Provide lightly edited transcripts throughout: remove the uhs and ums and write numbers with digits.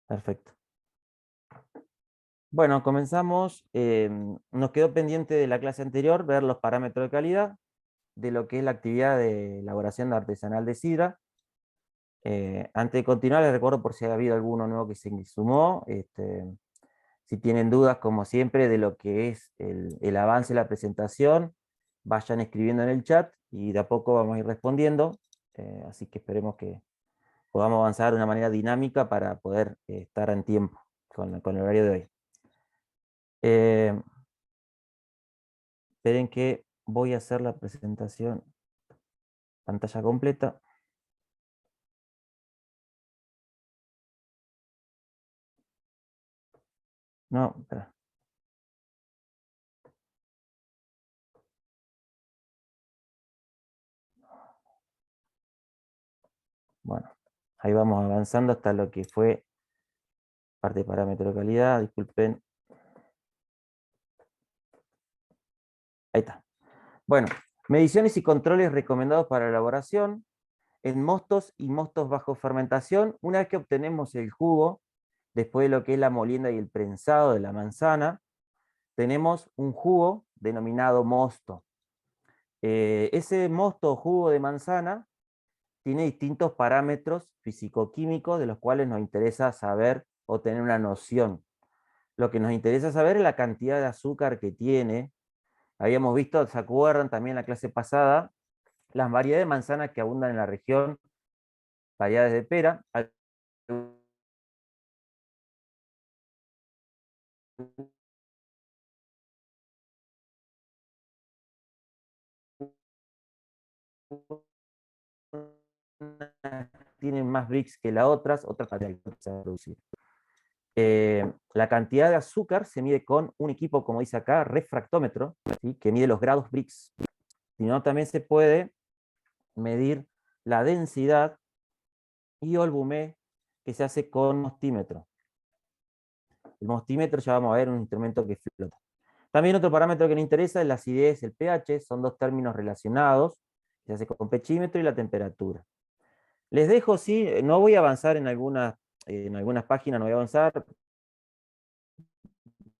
Perfecto. Bueno, comenzamos. Nos quedó pendiente de la clase anterior ver los parámetros de calidad de lo que es la actividad de elaboración artesanal de sidra. Antes de continuar, les recuerdo por si ha habido alguno nuevo que se sumó. Si tienen dudas, como siempre, de lo que es el avance de la presentación, vayan escribiendo en el chat y de a poco vamos a ir respondiendo. Así que esperemos que podamos avanzar de una manera dinámica para poder estar en tiempo con el horario de hoy. Esperen que voy a hacer la presentación pantalla completa. No, espera. Bueno, ahí vamos avanzando hasta lo que fue parte de parámetro de calidad, disculpen. Ahí está. Bueno, mediciones y controles recomendados para la elaboración en mostos y mostos bajo fermentación. Una vez que obtenemos el jugo, después de lo que es la molienda y el prensado de la manzana, tenemos un jugo denominado mosto. Ese mosto o jugo de manzana tiene distintos parámetros físico-químicos de los cuales nos interesa saber o tener una noción. Lo que nos interesa saber es la cantidad de azúcar que tiene. Habíamos visto, ¿se acuerdan también en la clase pasada? Las variedades de manzanas que abundan en la región, variedades de pera. Tienen más Brix que las otras para producir. La cantidad de azúcar se mide con un equipo, como dice acá, refractómetro, ¿sí? Que mide los grados Brix. Sino también se puede medir la densidad y Olbumé, que se hace con mostímetro. El mostímetro ya vamos a ver un instrumento que flota. También otro parámetro que nos interesa es la acidez, el pH, son dos términos relacionados, se hace con pechímetro y la temperatura. Les dejo, sí, no voy a avanzar en algunas páginas, no voy a avanzar,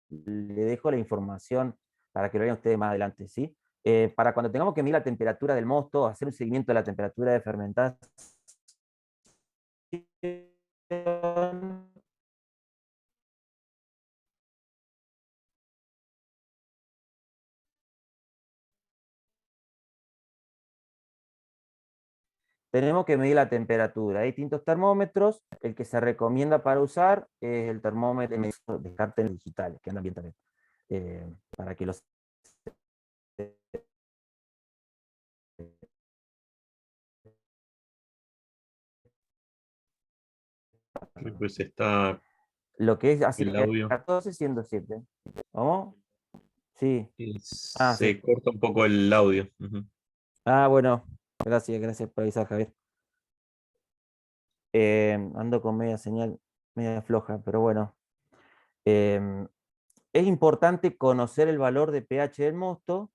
le dejo la información para que lo vean ustedes más adelante, ¿sí? Para cuando tengamos que medir la temperatura del mosto, hacer un seguimiento de la temperatura de fermentación, tenemos que medir la temperatura. Hay distintos termómetros. El que se recomienda para usar es el termómetro de carteles digitales, que andan bien también. Para que los... Pues está Lo que es así, el audio. 14 siendo 7. ¿Cómo? Sí. Ah, sí. Se corta un poco el audio. Ujú. Ah, bueno. Gracias por avisar, Javier. Ando con media señal, media floja, pero bueno. Es importante conocer el valor de pH del mosto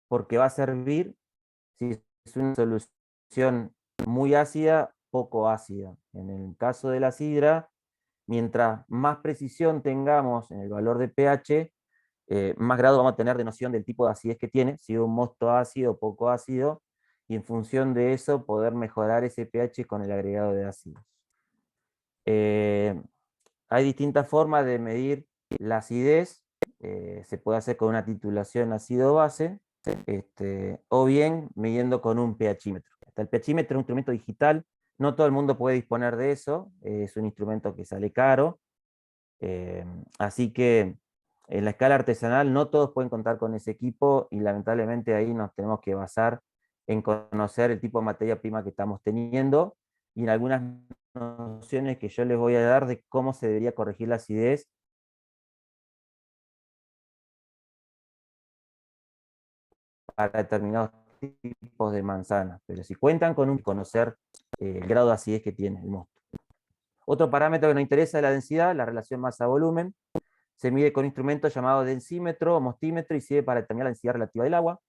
porque va a servir si es una solución muy ácida, poco ácida. En el caso de la sidra, mientras más precisión tengamos en el valor de pH, más grado vamos a tener de noción del tipo de acidez que tiene, si es un mosto ácido o poco ácido, y en función de eso poder mejorar ese pH con el agregado de ácidos. Hay distintas formas de medir la acidez. Se puede hacer con una titulación ácido-base, o bien midiendo con un pHímetro. El pHímetro es un instrumento digital, no todo el mundo puede disponer de eso, es un instrumento que sale caro, así que en la escala artesanal no todos pueden contar con ese equipo y lamentablemente ahí nos tenemos que basar en conocer el tipo de materia prima que estamos teniendo y en algunas nociones que yo les voy a dar de cómo se debería corregir la acidez para determinados tipos de manzanas. Pero si cuentan con conocer el grado de acidez que tiene el mosto. Otro parámetro que nos interesa es la densidad, la relación masa-volumen. Se mide con un instrumento llamado densímetro o mostímetro y sirve para determinar la densidad relativa del agua.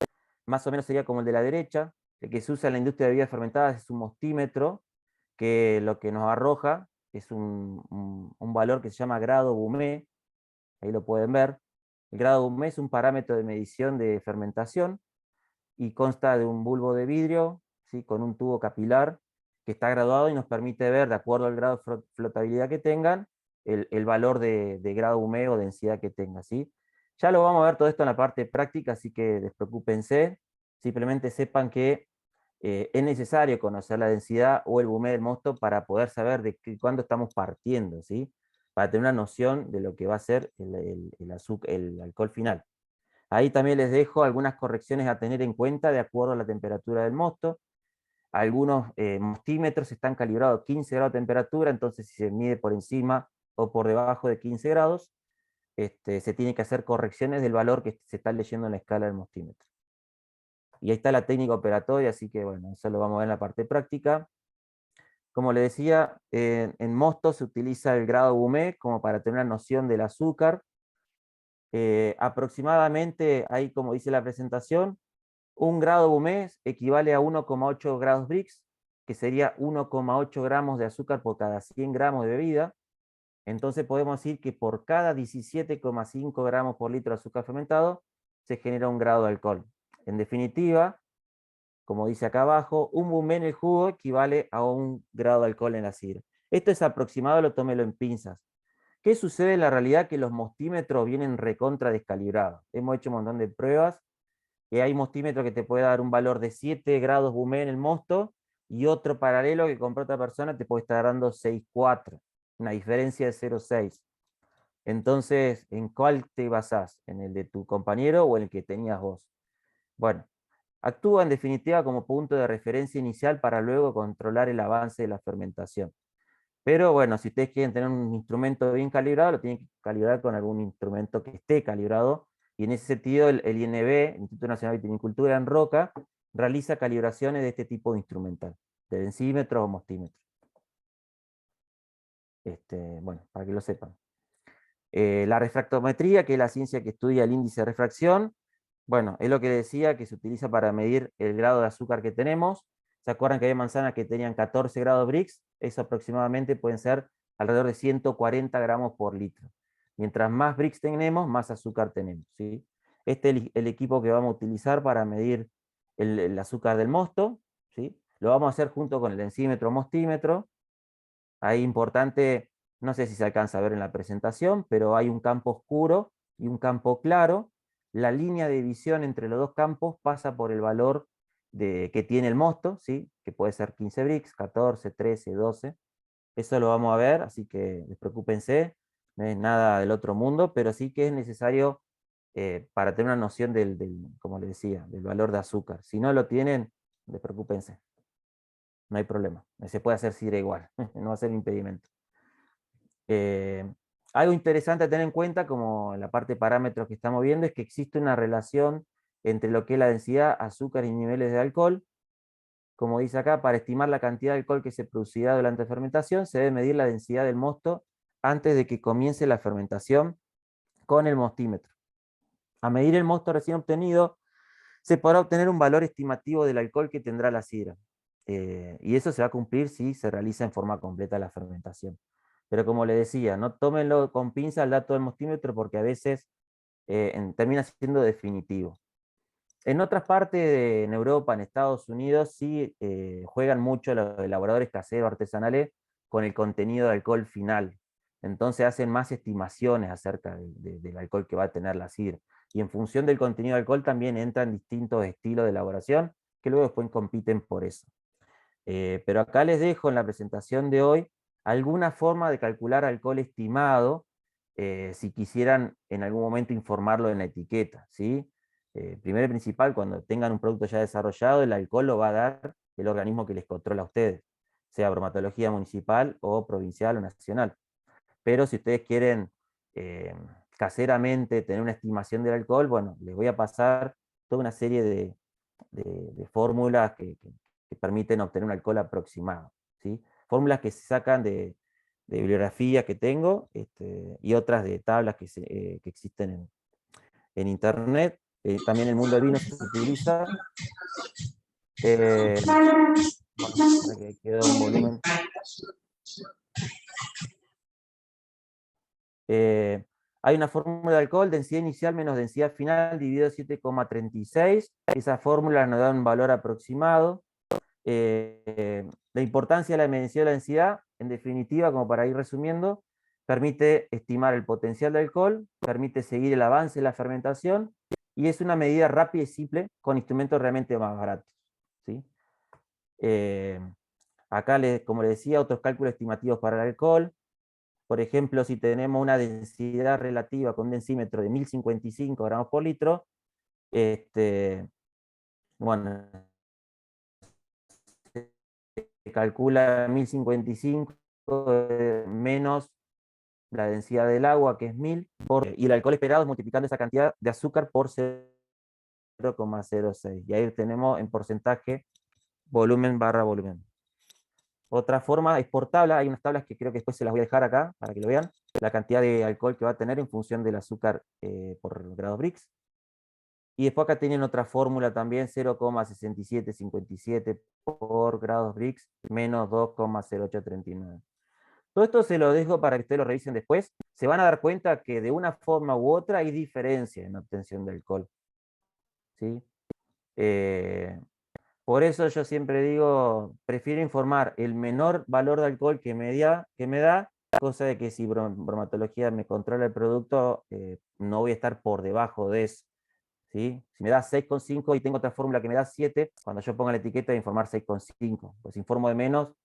Más o menos sería como el de la derecha. El que se usa en la industria de bebidas fermentadas es un mostímetro, que lo que nos arroja es un valor que se llama grado Bumé, ahí lo pueden ver. El grado Bumé es un parámetro de medición de fermentación y consta de un bulbo de vidrio, ¿sí?, con un tubo capilar que está graduado y nos permite ver, de acuerdo al grado de flotabilidad que tengan, el valor de grado Bumé o densidad que tenga, ¿sí? Ya lo vamos a ver todo esto en la parte práctica, así que despreocúpense, simplemente sepan que es necesario conocer la densidad o el Bumé del mosto para poder saber de cuándo estamos partiendo, ¿sí? Para tener una noción de lo que va a ser el alcohol final. Ahí también les dejo algunas correcciones a tener en cuenta de acuerdo a la temperatura del mosto. Algunos mostímetros están calibrados a 15 grados de temperatura, entonces si se mide por encima o por debajo de 15 grados, se tiene que hacer correcciones del valor que se está leyendo en la escala del mostímetro. Y ahí está la técnica operatoria, así que bueno, eso lo vamos a ver en la parte práctica. Como les decía, en mosto se utiliza el grado Bumé como para tener una noción del azúcar. Aproximadamente, ahí como dice la presentación, un grado Bumé equivale a 1,8 grados Brix, que sería 1,8 gramos de azúcar por cada 100 gramos de bebida. Entonces podemos decir que por cada 17,5 gramos por litro de azúcar fermentado se genera un grado de alcohol. En definitiva, como dice acá abajo, un Bumé en el jugo equivale a 1 grado de alcohol en la sidra. Esto es aproximado, lo tómelo en pinzas. ¿Qué sucede en la realidad? Que los mostímetros vienen recontra descalibrados. Hemos hecho un montón de pruebas y hay mostímetros que te puede dar un valor de 7 grados Bumé en el mosto y otro paralelo que compró otra persona te puede estar dando 6,4, una diferencia de 0,6. Entonces, ¿en cuál te basás? ¿En el de tu compañero o en el que tenías vos? Bueno, actúa en definitiva como punto de referencia inicial para luego controlar el avance de la fermentación. Pero bueno, si ustedes quieren tener un instrumento bien calibrado, lo tienen que calibrar con algún instrumento que esté calibrado. Y en ese sentido, el INB, el Instituto Nacional de Vitivinicultura en Roca, realiza calibraciones de este tipo de instrumental, de densímetro o mostímetro. Bueno, para que lo sepan. La refractometría, que es la ciencia que estudia el índice de refracción, bueno, es lo que decía, que se utiliza para medir el grado de azúcar que tenemos. ¿Se acuerdan que había manzanas que tenían 14 grados Brix? Eso aproximadamente pueden ser alrededor de 140 gramos por litro. Mientras más Brix tenemos, más azúcar tenemos, ¿sí? Este es el equipo que vamos a utilizar para medir el azúcar del mosto, ¿sí? Lo vamos a hacer junto con el densímetro mostímetro. Ahí importante, no sé si se alcanza a ver en la presentación, pero hay un campo oscuro y un campo claro. La línea de división entre los dos campos pasa por el valor que tiene el mosto, ¿sí?, que puede ser 15 Brix, 14, 13, 12. Eso lo vamos a ver, así que despreocúpense, no es nada del otro mundo, pero sí que es necesario para tener una noción como les decía, del valor de azúcar. Si no lo tienen, despreocúpense, no hay problema. Se puede hacer sidra igual, no va a ser impedimento. Algo interesante a tener en cuenta, como en la parte de parámetros que estamos viendo, es que existe una relación entre lo que es la densidad, azúcar y niveles de alcohol. Como dice acá, para estimar la cantidad de alcohol que se producirá durante la fermentación, se debe medir la densidad del mosto antes de que comience la fermentación con el mostímetro. A medir el mosto recién obtenido, se podrá obtener un valor estimativo del alcohol que tendrá la sidra. Y eso se va a cumplir si se realiza en forma completa la fermentación. Pero como les decía, no tómenlo con pinza el dato del mostímetro porque a veces termina siendo definitivo. En otras partes, en Europa, en Estados Unidos, sí juegan mucho los elaboradores caseros artesanales con el contenido de alcohol final. Entonces hacen más estimaciones acerca del alcohol que va a tener la sidra. Y en función del contenido de alcohol también entran distintos estilos de elaboración que luego después compiten por eso. Pero acá les dejo en la presentación de hoy alguna forma de calcular alcohol estimado, si quisieran en algún momento informarlo en la etiqueta, ¿sí? Primero y principal, cuando tengan un producto ya desarrollado, el alcohol lo va a dar el organismo que les controla a ustedes, sea bromatología municipal o provincial o nacional. Pero si ustedes quieren caseramente tener una estimación del alcohol, bueno, les voy a pasar toda una serie de fórmulas que permiten obtener un alcohol aproximado, ¿sí? Fórmulas que se sacan de bibliografía que tengo, y otras de tablas que existen en internet. También en el mundo del vino se utiliza. Bueno, para que quede un volumen. Hay una fórmula de alcohol, densidad inicial menos densidad final dividido 7,36. Esa fórmula nos da un valor aproximado. La importancia de la medición de la densidad, en definitiva, como para ir resumiendo, permite estimar el potencial de alcohol, permite seguir el avance de la fermentación, y es una medida rápida y simple con instrumentos realmente más baratos, ¿sí? Acá, como les decía, otros cálculos estimativos para el alcohol. Por ejemplo, si tenemos una densidad relativa con un densímetro de 1055 gramos por litro, bueno, se calcula 1055 menos la densidad del agua, que es 1000, y el alcohol esperado es multiplicando esa cantidad de azúcar por 0,06. Y ahí tenemos en porcentaje volumen barra volumen. Otra forma es por tabla. Hay unas tablas que creo que después se las voy a dejar acá para que lo vean. La cantidad de alcohol que va a tener en función del azúcar por grados Brix. Y después acá tienen otra fórmula también, 0,6757 por grados Brix menos 2,0839. Todo esto se lo dejo para que ustedes lo revisen después. Se van a dar cuenta que de una forma u otra hay diferencia en obtención de alcohol, ¿sí? Por eso yo siempre digo, prefiero informar el menor valor de alcohol que me da, cosa de que si bromatología me controla el producto, no voy a estar por debajo de eso, ¿sí? Si me da 6,5 y tengo otra fórmula que me da 7, cuando yo ponga la etiqueta voy a informar 6,5. Pues si informo de menos,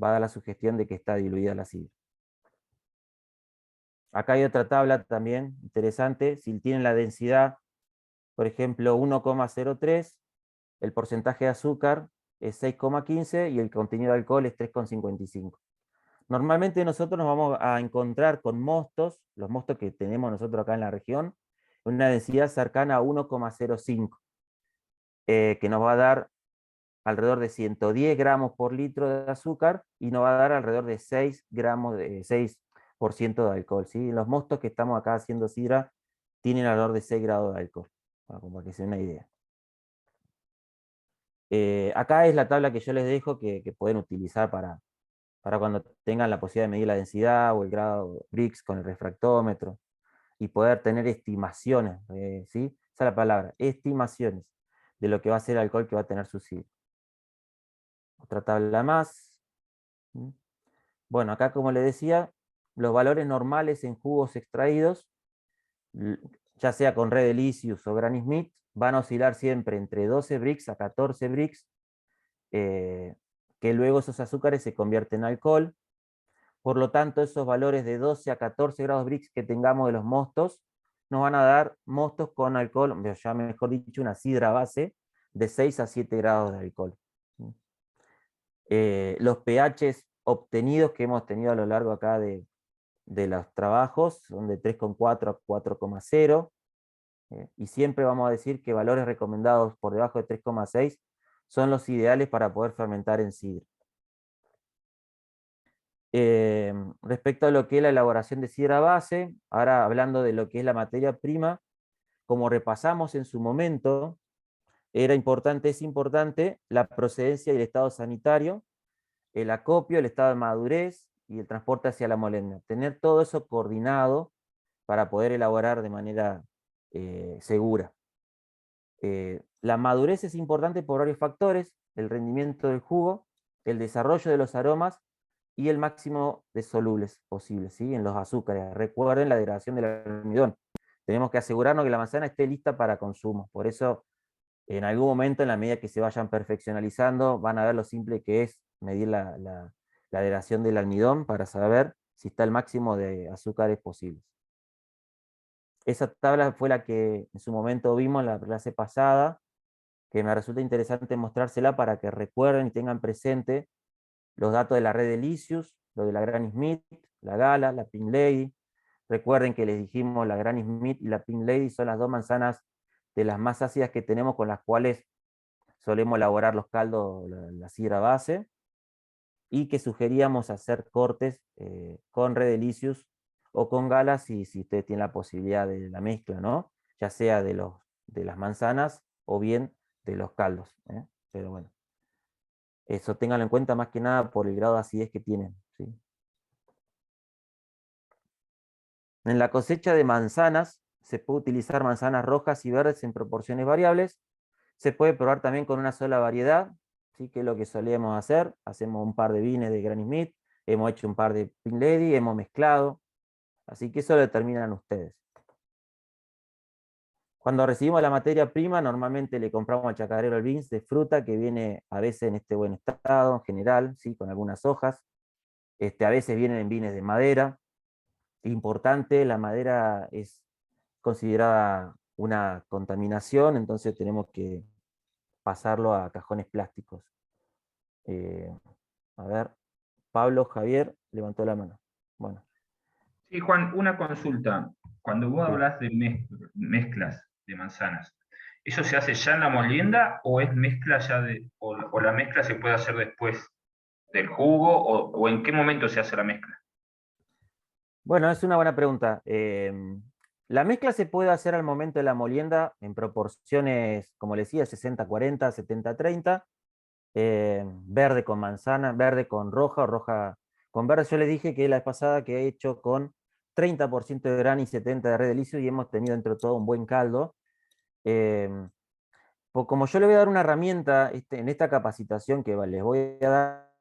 va a dar la sugestión de que está diluida la sidra. Acá hay otra tabla también interesante. Si tienen la densidad, por ejemplo, 1,03, el porcentaje de azúcar es 6,15 y el contenido de alcohol es 3,55. Normalmente nosotros nos vamos a encontrar con mostos, los mostos que tenemos nosotros acá en la región, una densidad cercana a 1,05, que nos va a dar alrededor de 110 gramos por litro de azúcar y nos va a dar alrededor de 6 gramos de 6% de alcohol, ¿sí? Los mostos que estamos acá haciendo sidra tienen alrededor de 6 grados de alcohol, para que se den una idea. Acá es la tabla que yo les dejo que pueden utilizar para cuando tengan la posibilidad de medir la densidad o el grado Brix con el refractómetro y poder tener estimaciones, ¿sí? Esa es la palabra, estimaciones de lo que va a ser el alcohol que va a tener su sidra. Otra tabla más. Bueno, acá como les decía, los valores normales en jugos extraídos, ya sea con Red Delicious o Granny Smith, van a oscilar siempre entre 12 Brix a 14 Brix, que luego esos azúcares se convierten en alcohol. Por lo tanto, esos valores de 12 a 14 grados Brix que tengamos de los mostos, nos van a dar mostos con alcohol, ya mejor dicho, una sidra base de 6 a 7 grados de alcohol. Los pHs obtenidos que hemos tenido a lo largo acá de los trabajos son de 3,4 a 4,0, y siempre vamos a decir que valores recomendados por debajo de 3,6 son los ideales para poder fermentar en sidra. Respecto a lo que es la elaboración de sidra base, ahora hablando de lo que es la materia prima, como repasamos en su momento, es importante la procedencia y el estado sanitario, el acopio, el estado de madurez y el transporte hacia la molécula. Tener todo eso coordinado para poder elaborar de manera segura. La madurez es importante por varios factores: el rendimiento del jugo, el desarrollo de los aromas y el máximo de solubles posibles, ¿sí? En los azúcares. Recuerden la degradación del almidón. Tenemos que asegurarnos que la manzana esté lista para consumo. Por eso, en algún momento, en la medida que se vayan perfeccionalizando, van a ver lo simple que es medir la degradación del almidón para saber si está el máximo de azúcares posibles. Esa tabla fue la que en su momento vimos en la clase pasada, que me resulta interesante mostrársela para que recuerden y tengan presente los datos de la red de Licious, lo de la Granny Smith, la Gala, la Pink Lady. Recuerden que les dijimos la Granny Smith y la Pink Lady son las dos manzanas de las más ácidas que tenemos, con las cuales solemos elaborar los caldos, la sidra base, y que sugeríamos hacer cortes con red de Licious o con Gala si ustedes tienen la posibilidad de la mezcla, ¿no? Ya sea de las manzanas o bien de los caldos, ¿eh? Pero bueno, eso ténganlo en cuenta más que nada por el grado de acidez que tienen, ¿sí? En la cosecha de manzanas se puede utilizar manzanas rojas y verdes en proporciones variables. Se puede probar también con una sola variedad, ¿sí? Que es lo que solíamos hacer. Hacemos un par de vines de Granny Smith, hemos hecho un par de Pink Lady, hemos mezclado. Así que eso lo determinan ustedes. Cuando recibimos la materia prima, normalmente le compramos al chacarero el beans de fruta, que viene a veces en este buen estado, en general, ¿sí? Con algunas hojas. A veces vienen en vines de madera. Importante, la madera es considerada una contaminación, entonces tenemos que pasarlo a cajones plásticos. Eh, a ver, Pablo Javier levantó la mano. Bueno, Sí, Juan, una consulta. Cuando vos sí. hablas de mezclas de manzanas, ¿eso se hace ya en la molienda o es mezcla ya o la mezcla se puede hacer después del jugo o en qué momento se hace la mezcla? Bueno, es una buena pregunta. La mezcla se puede hacer al momento de la molienda en proporciones, como les decía, 60-40, 70-30, verde con manzana, verde con roja o roja con verde. Yo les dije que la vez pasada que he hecho con 30% de grano y 70% de red de licio y hemos tenido dentro de todo un buen caldo. Eh, Como yo le voy a dar una herramienta en esta capacitación que les voy a dar,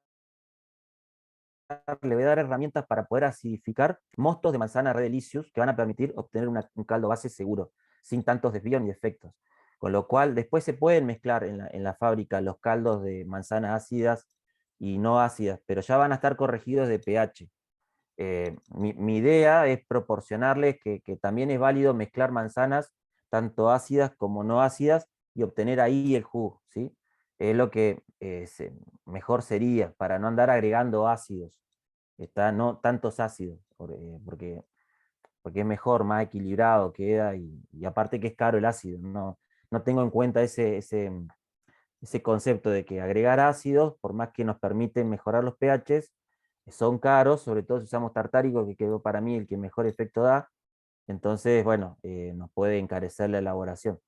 le voy a dar herramientas para poder acidificar mostos de manzana Red Delicious que van a permitir obtener un caldo base seguro, sin tantos desvíos ni defectos. Con lo cual, después se pueden mezclar en la fábrica los caldos de manzanas ácidas y no ácidas, pero ya van a estar corregidos de pH. Mi idea es proporcionarles que también es válido mezclar manzanas, tanto ácidas como no ácidas, y obtener ahí el jugo, ¿sí? Es lo que mejor sería, para no andar agregando ácidos, no tantos ácidos, porque es mejor, más equilibrado queda, y aparte que es caro el ácido, no tengo en cuenta ese concepto de que agregar ácidos, por más que nos permiten mejorar los pHs, son caros, sobre todo si usamos tartárico, que quedó para mí el que mejor efecto da, entonces, bueno, nos puede encarecer la elaboración.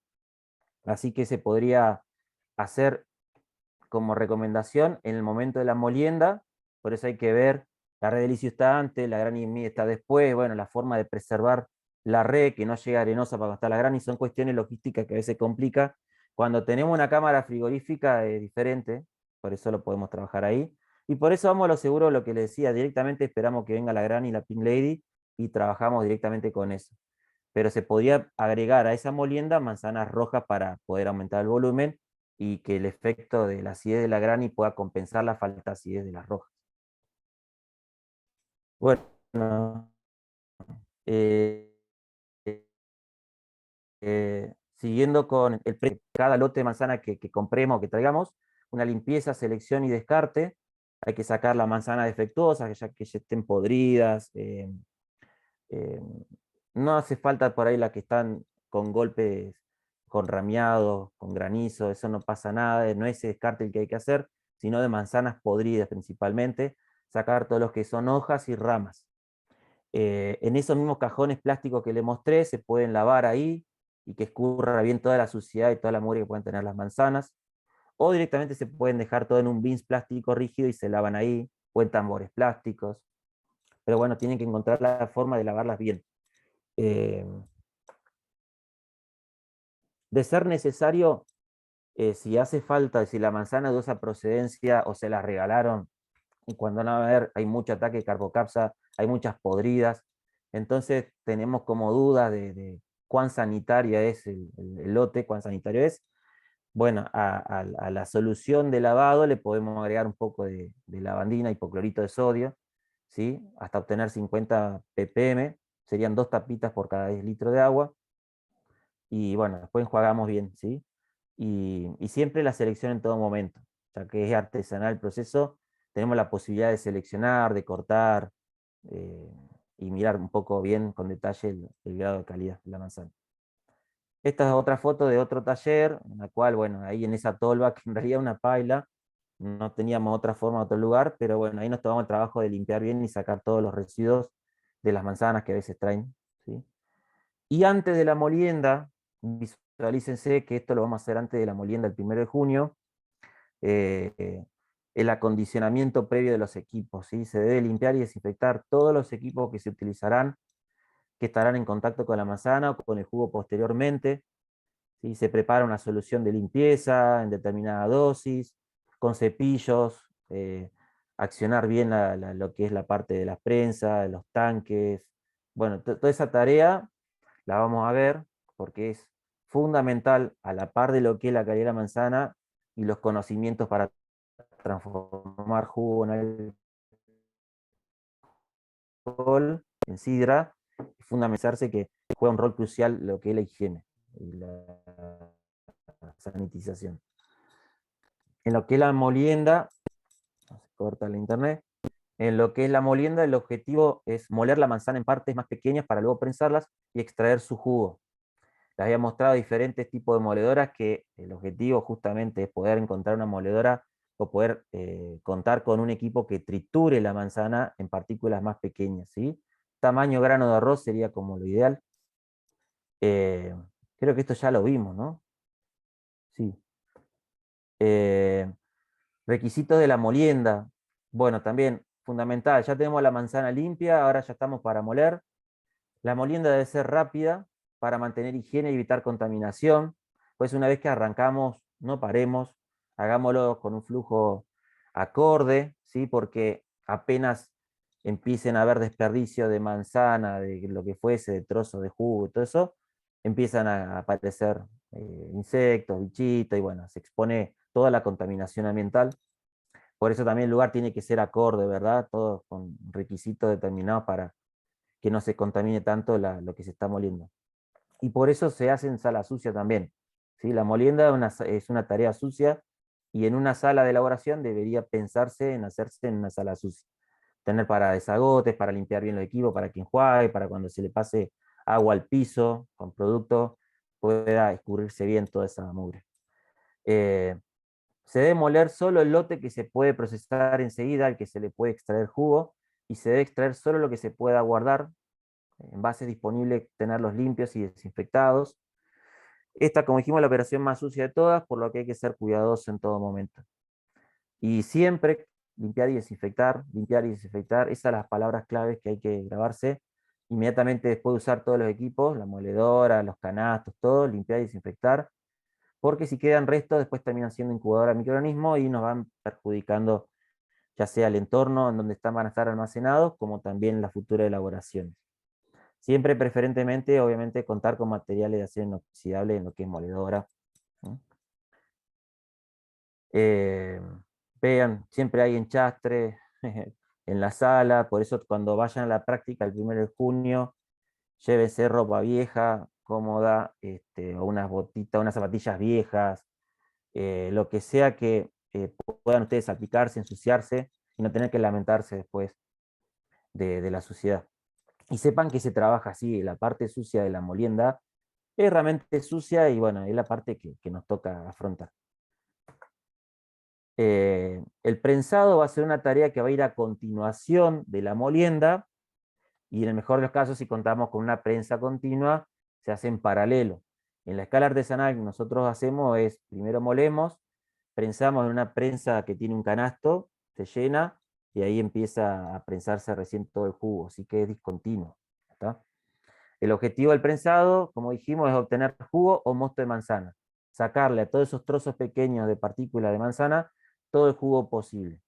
Así que se podría hacer como recomendación en el momento de la molienda, por eso hay que ver, la red de licio está antes, la gran y está después, bueno, la forma de preservar la red, que no llegue arenosa para gastar la gran, y son cuestiones logísticas que a veces complica. Cuando tenemos una cámara frigorífica es diferente, por eso lo podemos trabajar ahí. Y por eso vamos a lo seguro, lo que le decía, directamente esperamos que venga la gran y la Pink Lady y trabajamos directamente con eso. Pero se podría agregar a esa molienda manzanas rojas para poder aumentar el volumen y que el efecto de la acidez de la Granny pueda compensar la falta de acidez de las rojas. Bueno, eh, siguiendo con cada lote de manzana que compremos, que traigamos, una limpieza, selección y descarte. Hay que sacar las manzanas defectuosas, que ya estén podridas. Eh, no hace falta por ahí las que están con golpes, con ramiados, con granizo, eso no pasa nada, no es ese descarte el que hay que hacer, sino de manzanas podridas principalmente, sacar todos los que son hojas y ramas. En esos mismos cajones plásticos que le mostré, se pueden lavar ahí y que escurra bien toda la suciedad y toda la mugre que pueden tener las manzanas, o directamente se pueden dejar todo en un bins plástico rígido y se lavan ahí, o en tambores plásticos, pero bueno, tienen que encontrar la forma de lavarlas bien. Eh, de ser necesario, si hace falta, si la manzana de dudosa procedencia o se la regalaron, y cuando van a ver hay mucho ataque de carpocapsa, hay muchas podridas, entonces tenemos como duda de cuán sanitaria es el lote, cuán sanitario es. Bueno, a la solución de lavado le podemos agregar un poco de lavandina, hipoclorito de sodio, ¿sí? Hasta obtener 50 ppm, serían 2 tapitas por cada 10 litros de agua, y bueno, después enjuagamos bien, ¿sí? Y siempre la selección en todo momento, ya que es artesanal el proceso, tenemos la posibilidad de seleccionar, de cortar, eh, y mirar un poco bien con detalle el grado de calidad de la manzana. Esta es otra foto de otro taller, en la cual, bueno, ahí en esa tolva, que en realidad una paila, no teníamos otra forma, otro lugar, pero bueno, ahí nos tomamos el trabajo de limpiar bien y sacar todos los residuos de las manzanas que a veces traen, ¿sí? Y antes de la molienda, visualícense que esto lo vamos a hacer antes de la molienda el 1 de junio, el acondicionamiento previo de los equipos, ¿sí? Se debe limpiar y desinfectar todos los equipos que se utilizarán, que estarán en contacto con la manzana o con el jugo posteriormente. ¿Sí? Se prepara una solución de limpieza en determinada dosis, con cepillos, accionar bien lo que es la parte de las prensas, los tanques. Bueno, toda esa tarea la vamos a ver porque es fundamental a la par de lo que es la calidad de la manzana y los conocimientos para transformar jugo en alcohol, en sidra, es fundamentarse que juega un rol crucial lo que es la higiene y la sanitización. En lo que es la molienda, se corta la internet, en lo que es la molienda, el objetivo es moler la manzana en partes más pequeñas para luego prensarlas y extraer su jugo. Les había mostrado diferentes tipos de moledoras que el objetivo justamente es poder encontrar una moledora o poder contar con un equipo que triture la manzana en partículas más pequeñas, ¿sí? Tamaño grano de arroz sería como lo ideal. Creo que esto ya lo vimos, ¿no? Sí. Requisitos de la molienda. Bueno, también fundamental, ya tenemos la manzana limpia, ahora ya estamos para moler. La molienda debe ser rápida para mantener higiene y evitar contaminación. Pues una vez que arrancamos, no paremos, hagámoslo con un flujo acorde, ¿sí? Porque apenas empiecen a haber desperdicio de manzana, de lo que fuese, de trozos de jugo y todo eso, empiezan a aparecer insectos, bichitos, y bueno, se expone toda la contaminación ambiental. Por eso también el lugar tiene que ser acorde, ¿verdad? Todos con requisitos determinados para que no se contamine tanto lo que se está moliendo. Y por eso se hace en sala sucia también. ¿Sí? La molienda es una tarea sucia y en una sala de elaboración debería pensarse en hacerse en una sala sucia. Tener para desagotes, para limpiar bien los equipos, para que enjuague, para cuando se le pase agua al piso con producto, pueda escurrirse bien toda esa mugre. Se debe moler solo el lote que se puede procesar enseguida, al que se le puede extraer jugo, y se debe extraer solo lo que se pueda guardar, envases disponibles, tenerlos limpios y desinfectados. Esta, como dijimos, es la operación más sucia de todas, por lo que hay que ser cuidadoso en todo momento. Y siempre limpiar y desinfectar, esas son las palabras claves que hay que grabarse. Inmediatamente después de usar todos los equipos, la moledora, los canastos, todo, limpiar y desinfectar, porque si quedan restos, después terminan siendo incubadora de microorganismos y nos van perjudicando ya sea el entorno en donde van a estar almacenados, como también la futura elaboración. Siempre preferentemente, obviamente, contar con materiales de acero inoxidable en lo que es moledora. Vean, siempre hay enchastre en la sala, por eso cuando vayan a la práctica el 1 de junio, llévense ropa vieja, cómoda, o unas botitas, unas zapatillas viejas, lo que sea que puedan ustedes salpicarse, ensuciarse y no tener que lamentarse después de la suciedad. Y sepan que se trabaja así, la parte sucia de la molienda es realmente sucia y bueno, es la parte que nos toca afrontar. El prensado va a ser una tarea que va a ir a continuación de la molienda, y en el mejor de los casos, si contamos con una prensa continua, se hace en paralelo. En la escala artesanal que nosotros hacemos es, primero molemos, prensamos en una prensa que tiene un canasto, se llena, y ahí empieza a prensarse recién todo el jugo, así que es discontinuo. ¿Está? El objetivo del prensado, como dijimos, es obtener jugo o mosto de manzana. Sacarle a todos esos trozos pequeños de partículas de manzana todo el jugo posible.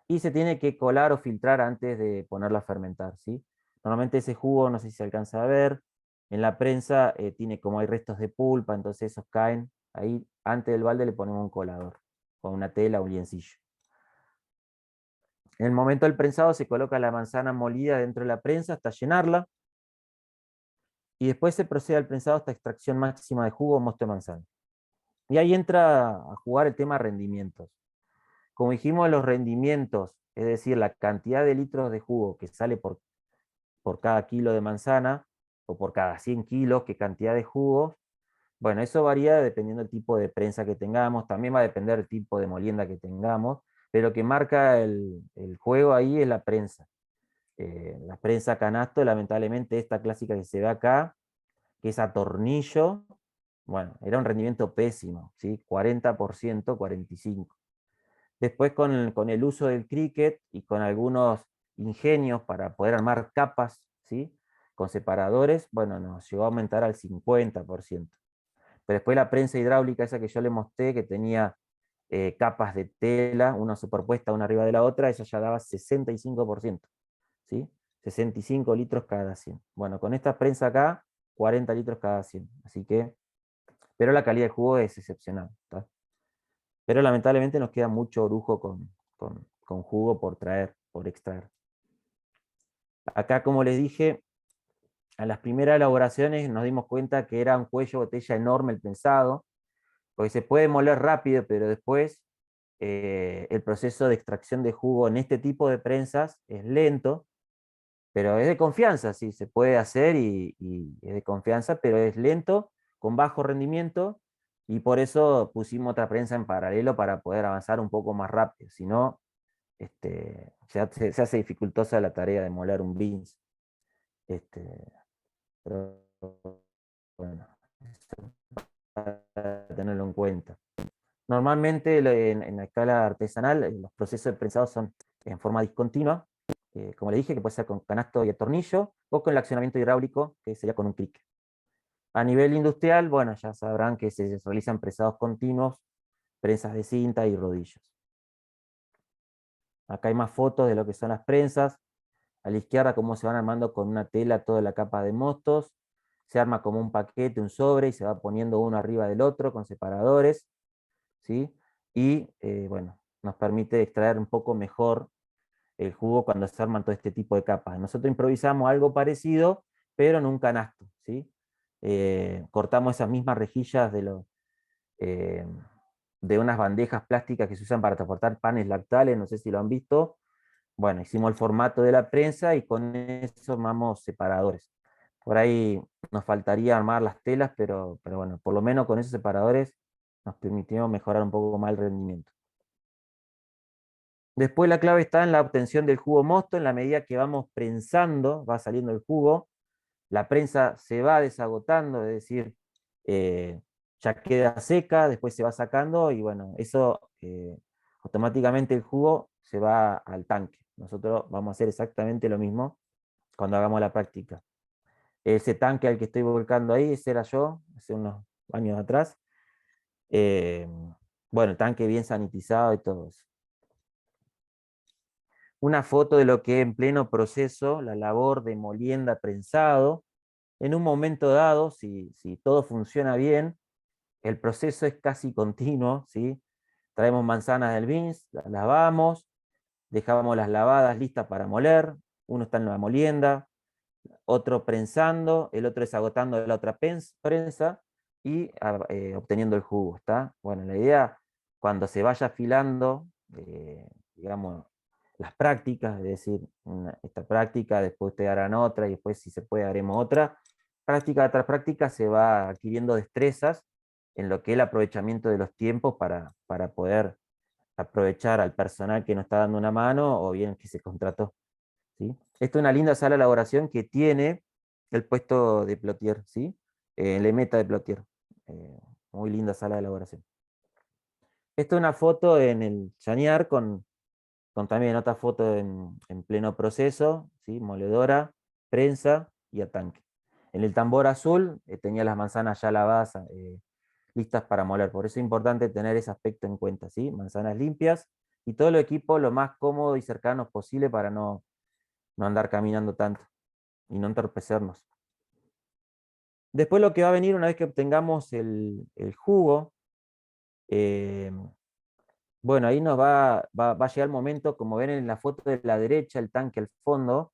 Y se tiene que colar o filtrar antes de ponerla a fermentar, ¿sí? Normalmente ese jugo, no sé si se alcanza a ver, en la prensa tiene como hay restos de pulpa, entonces esos caen. Ahí, antes del balde le ponemos un colador, con una tela o un liencillo. En el momento del prensado se coloca la manzana molida dentro de la prensa hasta llenarla, y después se procede al prensado hasta extracción máxima de jugo o mosto de manzana. Y ahí entra a jugar el tema rendimientos. Como dijimos, los rendimientos, es decir, la cantidad de litros de jugo que sale por cada kilo de manzana, o por cada 100 kilos, qué cantidad de jugo, bueno, eso varía dependiendo del tipo de prensa que tengamos, también va a depender del tipo de molienda que tengamos, pero lo que marca el juego ahí es la prensa. La prensa canasto, lamentablemente, esta clásica que se ve acá, que es a tornillo, bueno, era un rendimiento pésimo, ¿sí? 40%, 45%. Después con el uso del cricket y con algunos ingenios para poder armar capas, ¿sí? con separadores, bueno, nos llegó a aumentar al 50%. Pero después la prensa hidráulica, esa que yo le mostré, que tenía capas de tela, una superpuesta una arriba de la otra, esa ya daba 65%, ¿sí? 65 litros cada 100. Bueno, con esta prensa acá, 40 litros cada 100. Así que, pero la calidad de jugo es excepcional, ¿tá? Pero lamentablemente nos queda mucho orujo con jugo por traer, por extraer. Acá, como les dije, a las primeras elaboraciones nos dimos cuenta que era un cuello de botella enorme el prensado, porque se puede moler rápido, pero después el proceso de extracción de jugo en este tipo de prensas es lento, pero es de confianza, sí, se puede hacer y es de confianza, pero es lento, con bajo rendimiento, y por eso pusimos otra prensa en paralelo para poder avanzar un poco más rápido, si no, se hace dificultosa la tarea de moler un beans. Pero bueno, eso para tenerlo en cuenta. Normalmente en la escala artesanal los procesos de prensado son en forma discontinua, como le dije, que puede ser con canasto y tornillo, o con el accionamiento hidráulico, que sería con un clic. A nivel industrial, bueno, ya sabrán que se realizan prensados continuos, prensas de cinta y rodillos. Acá hay más fotos de lo que son las prensas. A la izquierda cómo se van armando con una tela toda la capa de mostos. Se arma como un paquete, un sobre, y se va poniendo uno arriba del otro con separadores, ¿sí? Y bueno, nos permite extraer un poco mejor el jugo cuando se arman todo este tipo de capas. Nosotros improvisamos algo parecido, pero en un canasto, ¿sí? Cortamos esas mismas rejillas eh, de unas bandejas plásticas que se usan para transportar panes lactales, no sé si lo han visto. Bueno, hicimos el formato de la prensa y con eso armamos separadores. Por ahí nos faltaría armar las telas, pero bueno, por lo menos con esos separadores nos permitimos mejorar un poco más el rendimiento. Después la clave está en la obtención del jugo mosto. En la medida que vamos prensando, va saliendo el jugo, la prensa se va desagotando, es decir, ya queda seca, después se va sacando y bueno, eso automáticamente el jugo se va al tanque. Nosotros vamos a hacer exactamente lo mismo cuando hagamos la práctica. Ese tanque al que estoy volcando ahí, ese era yo, hace unos años atrás. Bueno, el tanque bien sanitizado y todo eso. Una foto de lo que en pleno proceso, la labor de molienda prensado. En un momento dado, si todo funciona bien, el proceso es casi continuo, ¿sí? Traemos manzanas del beans, las lavamos, dejamos las lavadas listas para moler, uno está en la molienda, otro prensando, el otro desagotando de la otra prensa y obteniendo el jugo, ¿está? Bueno, la idea, cuando se vaya afilando, digamos, las prácticas, es decir, esta práctica, después ustedes harán otra, y después si se puede haremos otra, práctica tras práctica se va adquiriendo destrezas en lo que es el aprovechamiento de los tiempos para poder aprovechar al personal que nos está dando una mano o bien que se contrató, ¿sí? Esta es una linda sala de elaboración que tiene el puesto de plotier, ¿sí? El meta de plotier. Muy linda sala de elaboración. Esta es una foto en el chañar con también otra foto en pleno proceso, ¿sí? Moledora, prensa y a tanque. En el tambor azul tenía las manzanas ya lavadas, listas para moler. Por eso es importante tener ese aspecto en cuenta, ¿sí? Manzanas limpias y todo el equipo lo más cómodo y cercano posible para no andar caminando tanto y no entorpecernos. Después lo que va a venir una vez que obtengamos el jugo, bueno, ahí nos va a llegar el momento, como ven en la foto de la derecha, el tanque al fondo,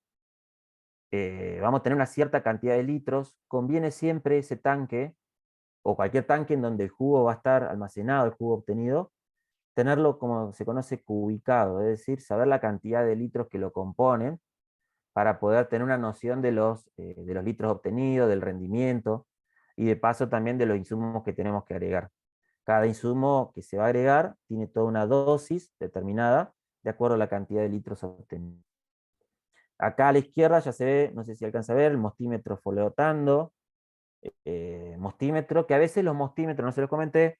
vamos a tener una cierta cantidad de litros. Conviene siempre ese tanque, o cualquier tanque en donde el jugo va a estar almacenado, el jugo obtenido, tenerlo como se conoce cubicado, es decir, saber la cantidad de litros que lo componen, para poder tener una noción de los litros obtenidos, del rendimiento, y de paso también de los insumos que tenemos que agregar. Cada insumo que se va a agregar tiene toda una dosis determinada, de acuerdo a la cantidad de litros obtenidos. Acá a la izquierda ya se ve, no sé si alcanza a ver, el mostímetro flotando, mostímetro, que a veces los mostímetros, no se los comenté,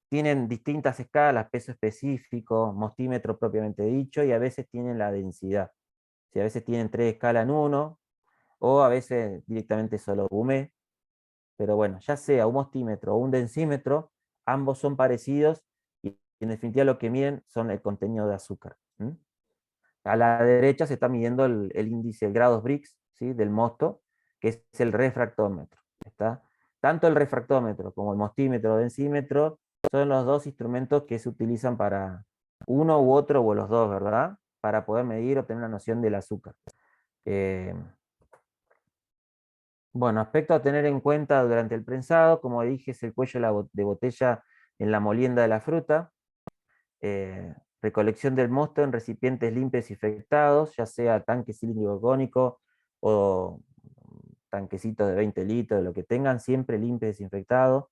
tienen distintas escalas, peso específico, mostímetro propiamente dicho, y a veces tienen la densidad. Si a veces tienen 3 escalas en uno, o a veces directamente solo hume, pero bueno, ya sea un mostímetro o un densímetro, ambos son parecidos y en definitiva lo que miden son el contenido de azúcar. A la derecha se está midiendo el índice, el grados Brix, ¿sí? Del mosto, que es el refractómetro. ¿Está? Tanto el refractómetro como el mostímetro o densímetro son los dos instrumentos que se utilizan para uno u otro o los dos, ¿verdad? Para poder medir o tener una noción del azúcar. Eh, bueno, aspecto a tener en cuenta durante el prensado, como dije, es el cuello de botella en la molienda de la fruta. Recolección del mosto en recipientes limpios y infectados, ya sea tanque cilíndrico cónico o tanquecitos de 20 litros, lo que tengan, siempre limpio y desinfectado.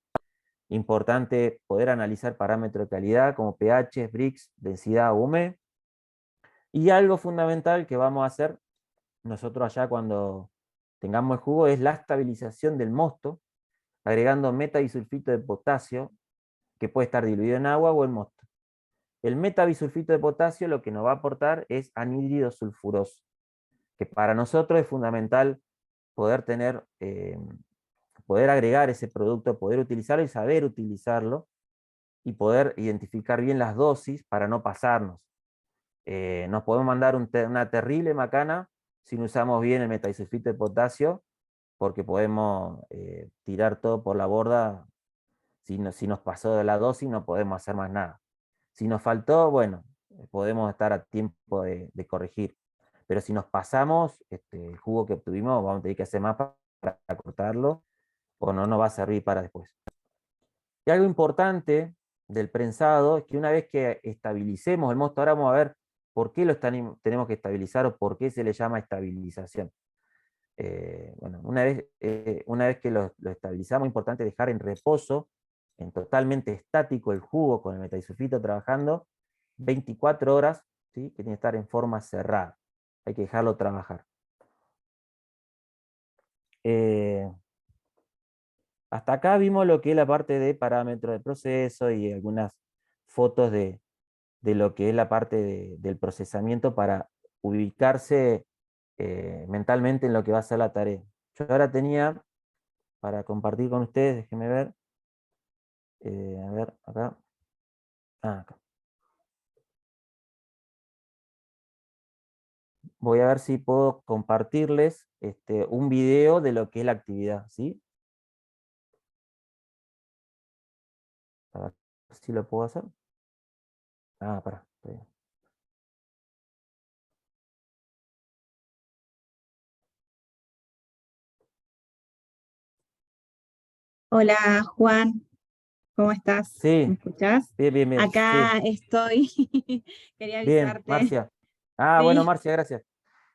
Importante poder analizar parámetros de calidad como pH, Brix, densidad, UME. Y algo fundamental que vamos a hacer nosotros allá cuando tengamos el jugo es la estabilización del mosto, agregando metabisulfito de potasio, que puede estar diluido en agua o en mosto. El metabisulfito de potasio lo que nos va a aportar es anhídrido sulfuroso, que para nosotros es fundamental poder tener, poder agregar ese producto, poder utilizarlo y saber utilizarlo, y poder identificar bien las dosis para no pasarnos. Nos podemos mandar una terrible macana si no usamos bien el metabisulfito de potasio, porque podemos tirar todo por la borda. Si nos pasó de la dosis no podemos hacer más nada. Si nos faltó, bueno, podemos estar a tiempo de corregir. Pero si nos pasamos, el jugo que obtuvimos, vamos a tener que hacer más para cortarlo, o no nos va a servir para después. Y algo importante del prensado es que una vez que estabilicemos el mosto, ahora vamos a ver por qué tenemos que estabilizar o por qué se le llama estabilización. Bueno, una vez que lo estabilizamos, es importante dejar en reposo, en totalmente estático el jugo con el metabisulfito trabajando, 24 horas, ¿sí? Que tiene que estar en forma cerrada. Hay que dejarlo trabajar. Hasta acá vimos lo que es la parte de parámetros de proceso y algunas fotos de lo que es la parte del procesamiento para ubicarse mentalmente en lo que va a ser la tarea. Yo ahora tenía, para compartir con ustedes, déjenme ver, a ver, acá. Acá. Voy a ver si puedo compartirles un video de lo que es la actividad, ¿sí? A ver si lo puedo hacer. Pará. Está bien. Hola Juan, ¿cómo estás? ¿Me Sí, escuchás? bien, sí. Acá estoy, quería Bien, avisarte. Marcia. Bueno, Sí, Marcia, gracias.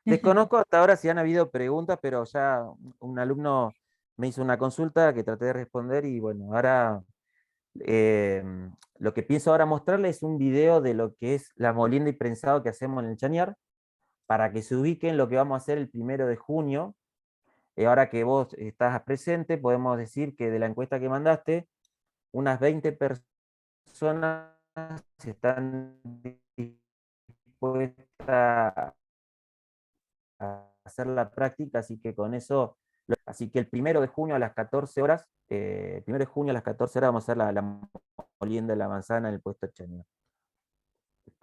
Desconozco hasta ahora si han habido preguntas, pero ya un alumno me hizo una consulta que traté de responder y bueno, ahora eh, lo que pienso ahora mostrarles es un video de lo que es la molienda y prensado que hacemos en el Chañar, para que se ubiquen lo que vamos a hacer el 1 de junio. Ahora que vos estás presente, podemos decir que de la encuesta que mandaste, unas 20 personas están dispuestas a hacer la práctica, así que con eso, así que el 1 de junio a las 14 horas, 1 de junio a las 14 horas vamos a hacer la molienda de la manzana en el puesto Chañar.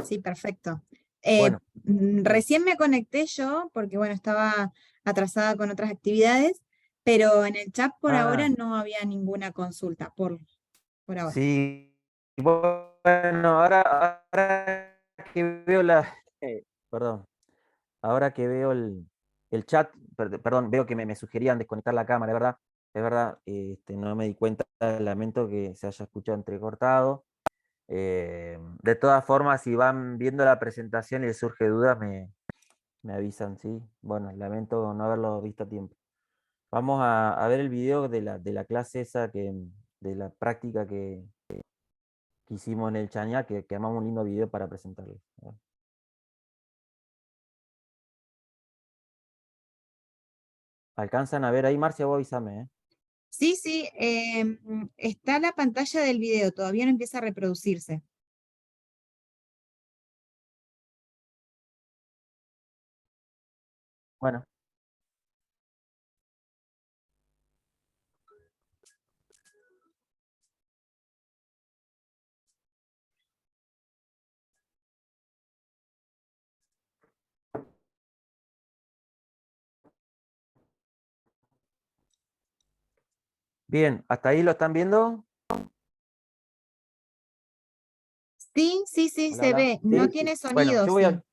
sí, perfecto. Bueno, sí. Recién me conecté yo porque bueno, estaba atrasada con otras actividades, pero en el chat por ahora Ah, no había ninguna consulta, por ahora. sí. Bueno, ahora que veo perdón, ahora que veo el chat, perdón, veo que me sugerían desconectar la cámara, es verdad, no me di cuenta, lamento que se haya escuchado entrecortado. De todas formas, si van viendo la presentación y les surge dudas, me avisan, ¿sí? Bueno, lamento no haberlo visto a tiempo. Vamos a ver el video de la clase esa, de la práctica que hicimos en el Chañar, que armamos un lindo video para presentarles. ¿Alcanzan a ver ahí, Marcia? Vos avísame, ¿eh? Sí, sí, está la pantalla del video, todavía no empieza a reproducirse. Bueno, Bien, ¿hasta ahí lo están viendo? Sí, sí, sí, Hola, se hola. ve. No tiene Bueno, sonido, yo voy sí. a...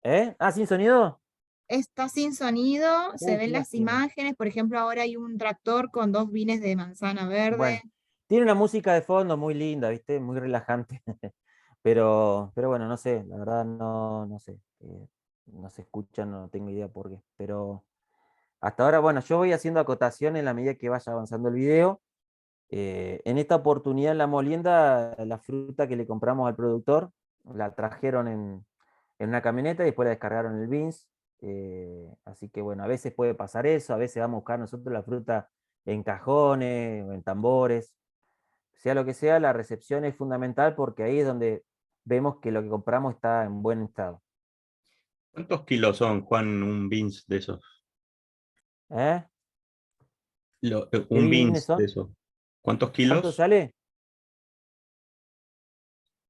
¿Eh? Ah, ¿sin sonido? Está sin sonido, se ven Qué las lástima. imágenes. Por ejemplo, ahora hay un tractor con 2 bines de manzana verde. Bueno, tiene una música de fondo muy linda, ¿viste? Muy relajante. Pero bueno, no sé, la verdad no sé. No se escucha, no tengo idea por qué. Pero hasta ahora, bueno, yo voy haciendo acotación en la medida que vaya avanzando el video. En esta oportunidad en la molienda, la fruta que le compramos al productor, la trajeron en una camioneta y después la descargaron en el Beans. Así que bueno, a veces puede pasar eso, a veces vamos a buscar nosotros la fruta en cajones o en tambores. Sea lo que sea, la recepción es fundamental porque ahí es donde vemos que lo que compramos está en buen estado. ¿Cuántos kilos son, Juan, un beans de esos? ¿Eh? ¿Qué Un bienes beans de son? esos. ¿Cuántos ¿Cuánto kilos? sale?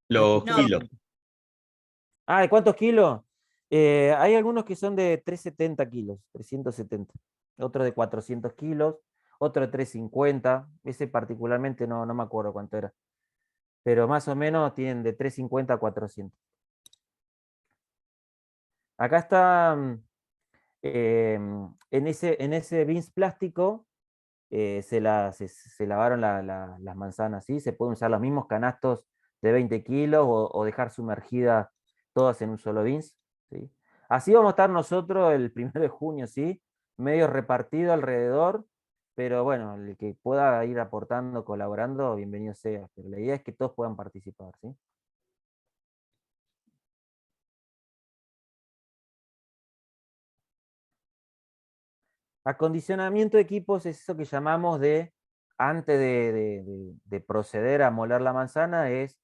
No Los escuché la No, kilos. pregunta. Ah, ¿de cuántos kilos? Hay algunos que son de 370 kilos, 370. Otro de 400 kilos, otro de 350. Ese particularmente no me acuerdo cuánto era. Pero más o menos tienen de 350 a 400. Acá está, en ese bins plástico, se lavaron las manzanas, ¿sí? Se pueden usar los mismos canastos de 20 kilos o dejar sumergidas todas en un solo bins, ¿sí? Así vamos a estar nosotros el 1 de junio, ¿sí? Medio repartido alrededor, pero bueno, el que pueda ir aportando, colaborando, bienvenido sea. Pero la idea es que todos puedan participar, ¿sí? Acondicionamiento de equipos es eso que llamamos de, antes de proceder a moler la manzana, es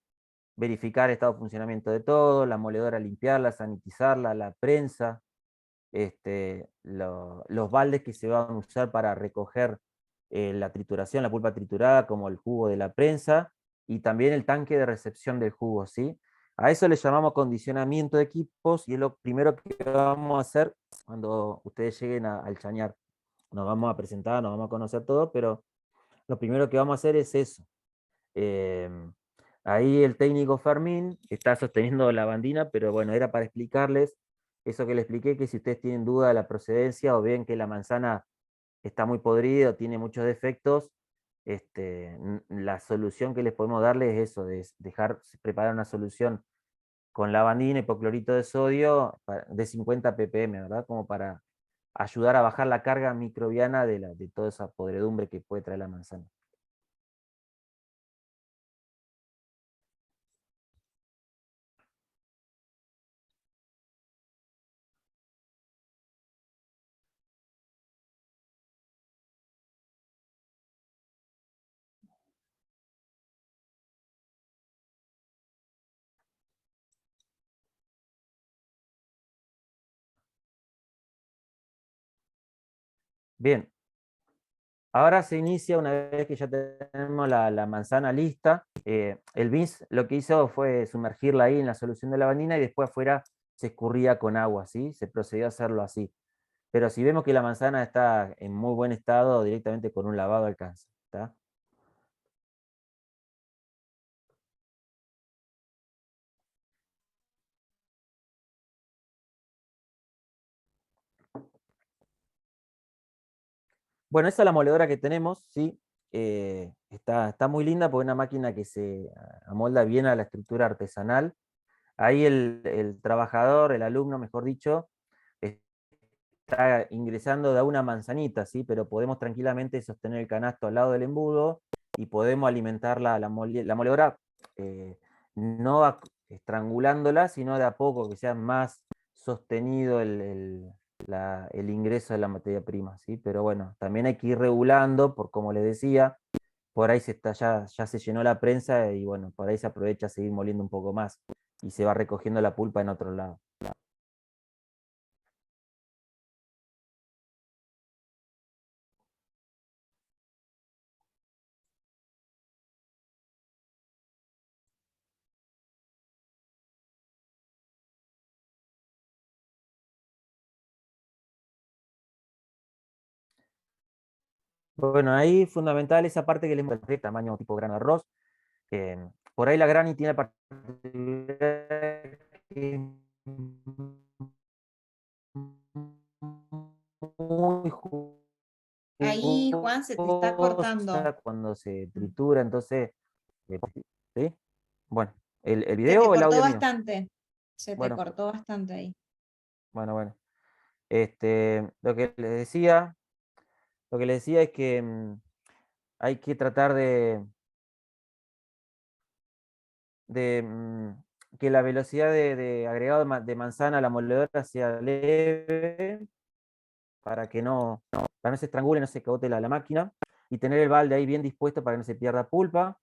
verificar el estado de funcionamiento de todo, la moledora limpiarla, sanitizarla, la prensa, los baldes que se van a usar para recoger la trituración, la pulpa triturada, como el jugo de la prensa, y también el tanque de recepción del jugo, ¿sí? A eso le llamamos acondicionamiento de equipos, y es lo primero que vamos a hacer cuando ustedes lleguen al chañar. Nos vamos a presentar, nos vamos a conocer todo, pero lo primero que vamos a hacer es eso. Ahí el técnico Fermín está sosteniendo la bandina, pero bueno, era para explicarles eso que les expliqué, que si ustedes tienen duda de la procedencia o ven que la manzana está muy podrida o tiene muchos defectos, la solución que les podemos darles es eso, de dejar preparar una solución con lavandina, hipoclorito de sodio de 50 ppm, ¿verdad? Como para ayudar a bajar la carga microbiana de toda esa podredumbre que puede traer la manzana. Bien, ahora se inicia una vez que ya tenemos la manzana lista. El BIS lo que hizo fue sumergirla ahí en la solución de lavandina y después afuera se escurría con agua, ¿sí? Se procedió a hacerlo así. Pero si vemos que la manzana está en muy buen estado, directamente con un lavado alcanza, ¿está? Bueno, esa es la moledora que tenemos, ¿sí? Está muy linda porque es una máquina que se amolda bien a la estructura artesanal. Ahí el trabajador, el alumno, mejor dicho, está ingresando de a una manzanita, ¿sí? Pero podemos tranquilamente sostener el canasto al lado del embudo y podemos alimentar la moledora, no estrangulándola, sino de a poco, que sea más sostenido el ingreso de la materia prima, ¿sí? Pero bueno, también hay que ir regulando, por como les decía, por ahí ya se llenó la prensa y bueno, por ahí se aprovecha a seguir moliendo un poco más y se va recogiendo la pulpa en otro lado. Bueno, ahí fundamental esa parte que les mostré, tamaño tipo grano de arroz. Por ahí la Granny tiene la particularidad que es muy Ahí, Juan, se te está cortando. jugosa cuando se tritura, entonces, eh, ¿sí? Bueno, ¿el Se video te o el cortó audio mío? bastante. Se te Bueno, cortó bastante ahí. bueno. Lo que les decía, es que hay que tratar que la velocidad de agregado de manzana a la moledora sea leve para no se estrangule, no se cagote la máquina, y tener el balde ahí bien dispuesto para que no se pierda pulpa.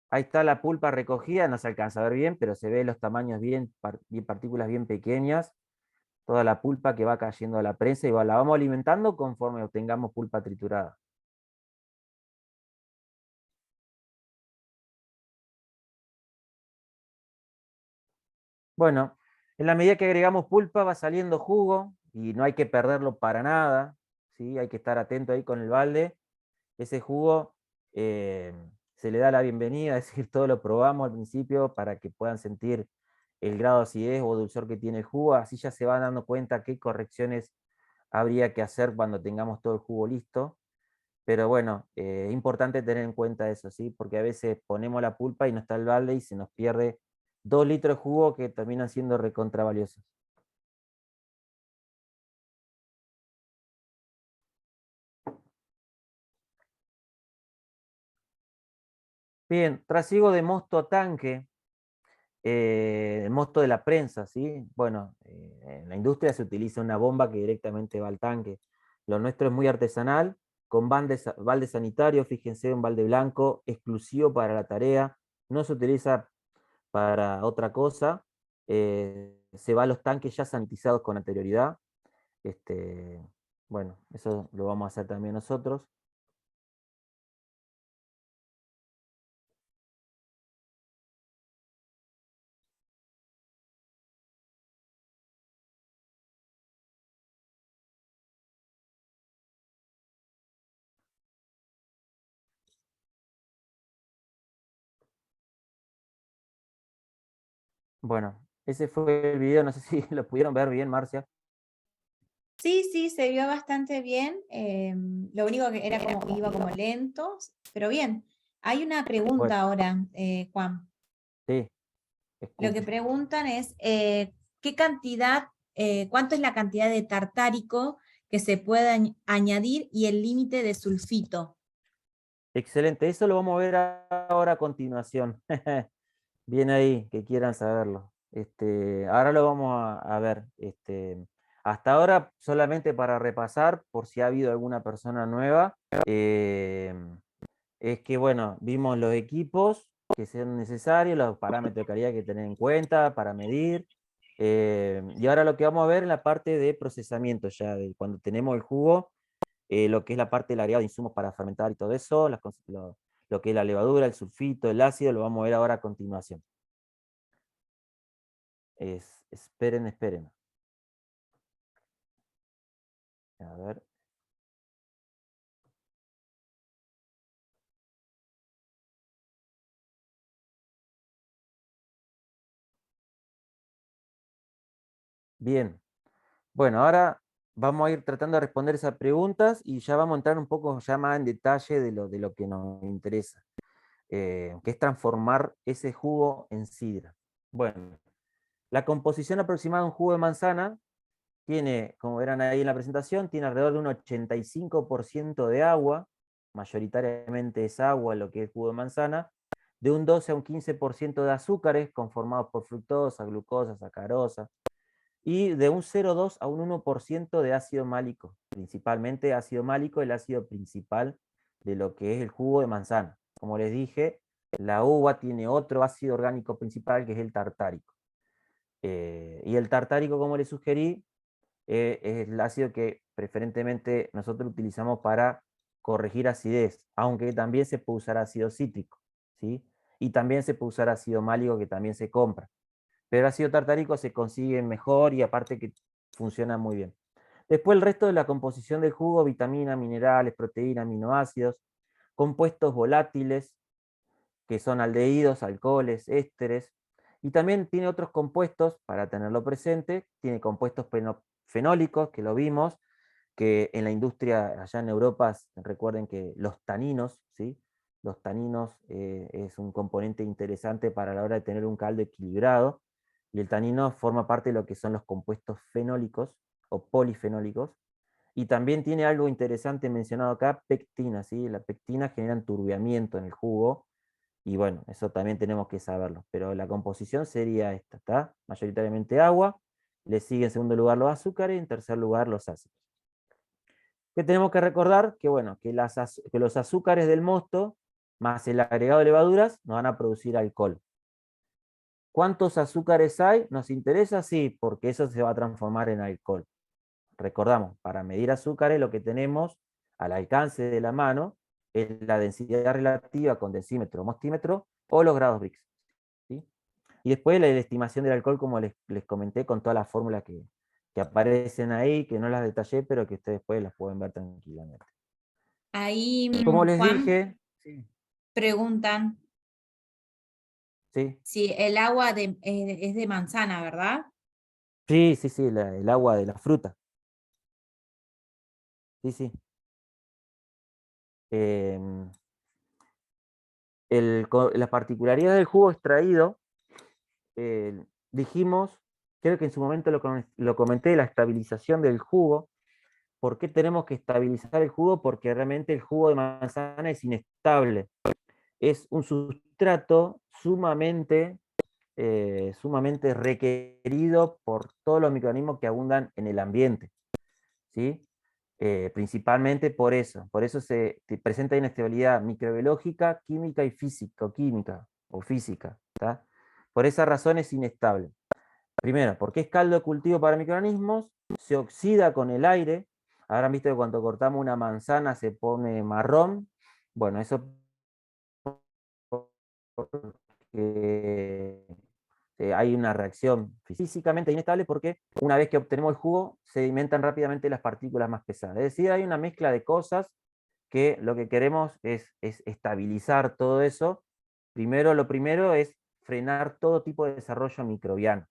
Ahí está la pulpa recogida, no se alcanza a ver bien, pero se ve los tamaños bien partículas bien pequeñas, toda la pulpa que va cayendo a la prensa y la vamos alimentando conforme obtengamos pulpa triturada. Bueno, en la medida que agregamos pulpa va saliendo jugo y no hay que perderlo para nada, ¿sí? Hay que estar atento ahí con el balde. Ese jugo se le da la bienvenida, es decir, todo lo probamos al principio para que puedan sentir el grado de acidez o dulzor que tiene el jugo, así ya se van dando cuenta qué correcciones habría que hacer cuando tengamos todo el jugo listo. Pero bueno, es importante tener en cuenta eso, ¿sí? Porque a veces ponemos la pulpa y no está el balde y se nos pierde 2 litros de jugo que terminan siendo recontravaliosos. Bien, trasiego de mosto a tanque, el mosto de la prensa, ¿sí? Bueno, en la industria se utiliza una bomba que directamente va al tanque. Lo nuestro es muy artesanal, con balde sanitario, fíjense, un balde blanco, exclusivo para la tarea, no se utiliza para otra cosa, se va a los tanques ya sanitizados con anterioridad. Bueno, eso lo vamos a hacer también nosotros. Bueno, ese fue el video, no sé si lo pudieron ver bien, Marcia. Sí, sí, se vio bastante bien. Lo único que era iba como lento, pero bien. Hay una Bueno, pregunta ahora, Juan. sí, Lo que escucho. preguntan es, ¿qué cantidad, cuánto es la cantidad de tartárico que se puede añadir y el límite de sulfito? Excelente, eso lo vamos a ver ahora a continuación. Bien ahí, que quieran saberlo. Ahora lo vamos a ver. Hasta ahora, solamente para repasar, por si ha habido alguna persona nueva, es que, bueno, vimos los equipos que sean necesarios, los parámetros de calidad que hay que tener en cuenta para medir. Y ahora lo que vamos a ver en la parte de procesamiento, ya de cuando tenemos el jugo, lo que es la parte del agregado de insumos para fermentar y todo eso, lo que es la levadura, el sulfito, el ácido, lo vamos a ver ahora a continuación. Esperen. A ver. Bien. Bueno, ahora vamos a ir tratando de responder esas preguntas y ya vamos a entrar un poco ya más en detalle de lo que nos interesa, que es transformar ese jugo en sidra. Bueno, la composición aproximada de un jugo de manzana tiene, como verán ahí en la presentación, tiene alrededor de un 85% de agua, mayoritariamente es agua lo que es jugo de manzana, de un 12 a un 15% de azúcares conformados por fructosa, glucosa, sacarosa, y de un 0,2 a un 1% de ácido málico, principalmente ácido málico, el ácido principal de lo que es el jugo de manzana. Como les dije, la uva tiene otro ácido orgánico principal que es el tartárico. Y el tartárico, como les sugerí, es el ácido que preferentemente nosotros utilizamos para corregir acidez, aunque también se puede usar ácido cítrico, ¿sí? Y también se puede usar ácido málico que también se compra. Pero el ácido tartárico se consigue mejor y aparte que funciona muy bien. Después el resto de la composición del jugo, vitaminas, minerales, proteínas, aminoácidos, compuestos volátiles, que son aldehídos, alcoholes, ésteres, y también tiene otros compuestos, para tenerlo presente, tiene compuestos fenólicos, que lo vimos, que en la industria allá en Europa, recuerden que los taninos, ¿sí? Los taninos es un componente interesante para la hora de tener un caldo equilibrado, y el tanino forma parte de lo que son los compuestos fenólicos o polifenólicos, y también tiene algo interesante mencionado acá, pectina, ¿sí? La pectina genera enturbiamiento en el jugo, y bueno, eso también tenemos que saberlo, pero la composición sería esta, ¿está? Mayoritariamente agua, le sigue en segundo lugar los azúcares, y en tercer lugar los ácidos. ¿Qué tenemos que recordar? Que bueno, que los azúcares del mosto, más el agregado de levaduras, nos van a producir alcohol. ¿Cuántos azúcares hay? ¿Nos interesa? Sí, porque eso se va a transformar en alcohol. Recordamos, para medir azúcares lo que tenemos al alcance de la mano es la densidad relativa con decímetro o mostímetro o los grados Brix, ¿sí? Y después la estimación del alcohol, como les comenté, con todas las fórmulas que aparecen ahí, que no las detallé, pero que ustedes después las pueden ver tranquilamente. Ahí, Como les Juan, dije, sí, preguntan sí, si el agua es de manzana, ¿verdad? sí, el agua de la fruta. Sí, sí. Em, la particularidad del jugo extraído, dijimos, creo que en su momento lo comenté, la estabilización del jugo. ¿Por qué tenemos que estabilizar el jugo? Porque realmente el jugo de manzana es inestable. Es un sustrato sumamente requerido por todos los microorganismos que abundan en el ambiente, ¿sí? Principalmente por eso se presenta inestabilidad microbiológica, química y físico-química, o física, ¿tá? Por esa razón es inestable. Primero, porque es caldo de cultivo para microorganismos, se oxida con el aire. Habrán visto que cuando cortamos una manzana se pone marrón. Bueno, eso porque hay una reacción físicamente inestable, porque una vez que obtenemos el jugo, sedimentan rápidamente las partículas más pesadas. Es decir, hay una mezcla de cosas que lo que queremos es estabilizar todo eso. Lo primero es frenar todo tipo de desarrollo microbiano.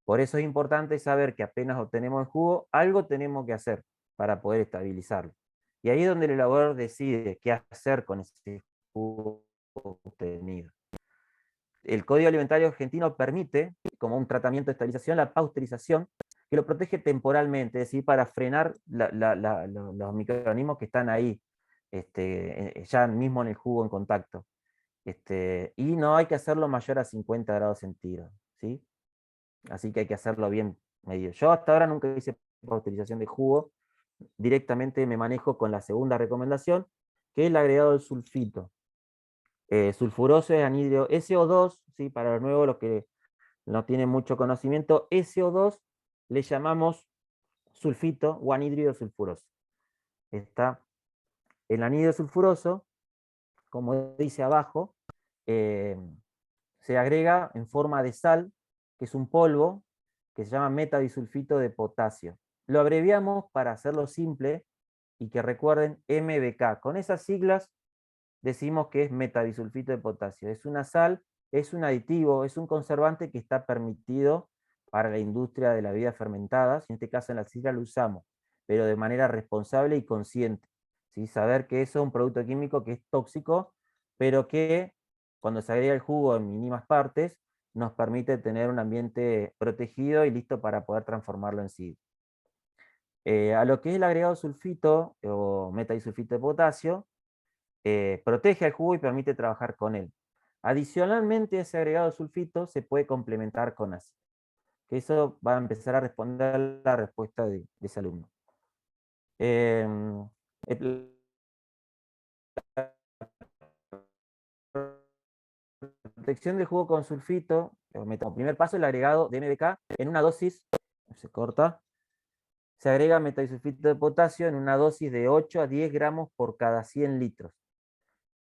Por eso es importante saber que apenas obtenemos el jugo, algo tenemos que hacer para poder estabilizarlo. Y ahí es donde el elaborador decide qué hacer con ese jugo obtenido. El Código Alimentario Argentino permite, como un tratamiento de estabilización, la pasteurización, que lo protege temporalmente, es decir, para frenar los microorganismos que están ahí, ya mismo en el jugo en contacto. Y no hay que hacerlo mayor a 50 grados centígrados, ¿sí? Así que hay que hacerlo bien medido. Yo hasta ahora nunca hice pasteurización de jugo, directamente me manejo con la segunda recomendación, que es el agregado del sulfito. Sulfuroso es anhidro SO2, ¿sí? Para los nuevos, los que no tienen mucho conocimiento, SO2 le llamamos sulfito o anhídrido sulfuroso. Está el anhídrido sulfuroso, como dice abajo, se agrega en forma de sal, que es un polvo, que se llama metadisulfito de potasio. Lo abreviamos para hacerlo simple y que recuerden MBK. Con esas siglas decimos que es metadisulfito de potasio. Es una sal, es un aditivo, es un conservante que está permitido para la industria de la bebida fermentada. En este caso en la sidra lo usamos, pero de manera responsable y consciente, ¿sí? Saber que eso es un producto químico que es tóxico, pero que cuando se agrega el jugo en mínimas partes, nos permite tener un ambiente protegido y listo para poder transformarlo en sidra. A lo que es el agregado sulfito o metadisulfito de potasio, protege al jugo y permite trabajar con él. Adicionalmente, ese agregado de sulfito se puede complementar con ácido. Que eso va a empezar a responder a la respuesta de ese alumno. Protección del jugo con sulfito, como primer paso, el agregado de MBK en una dosis, se corta, se agrega metadisulfito de potasio en una dosis de 8 a 10 gramos por cada 100 litros.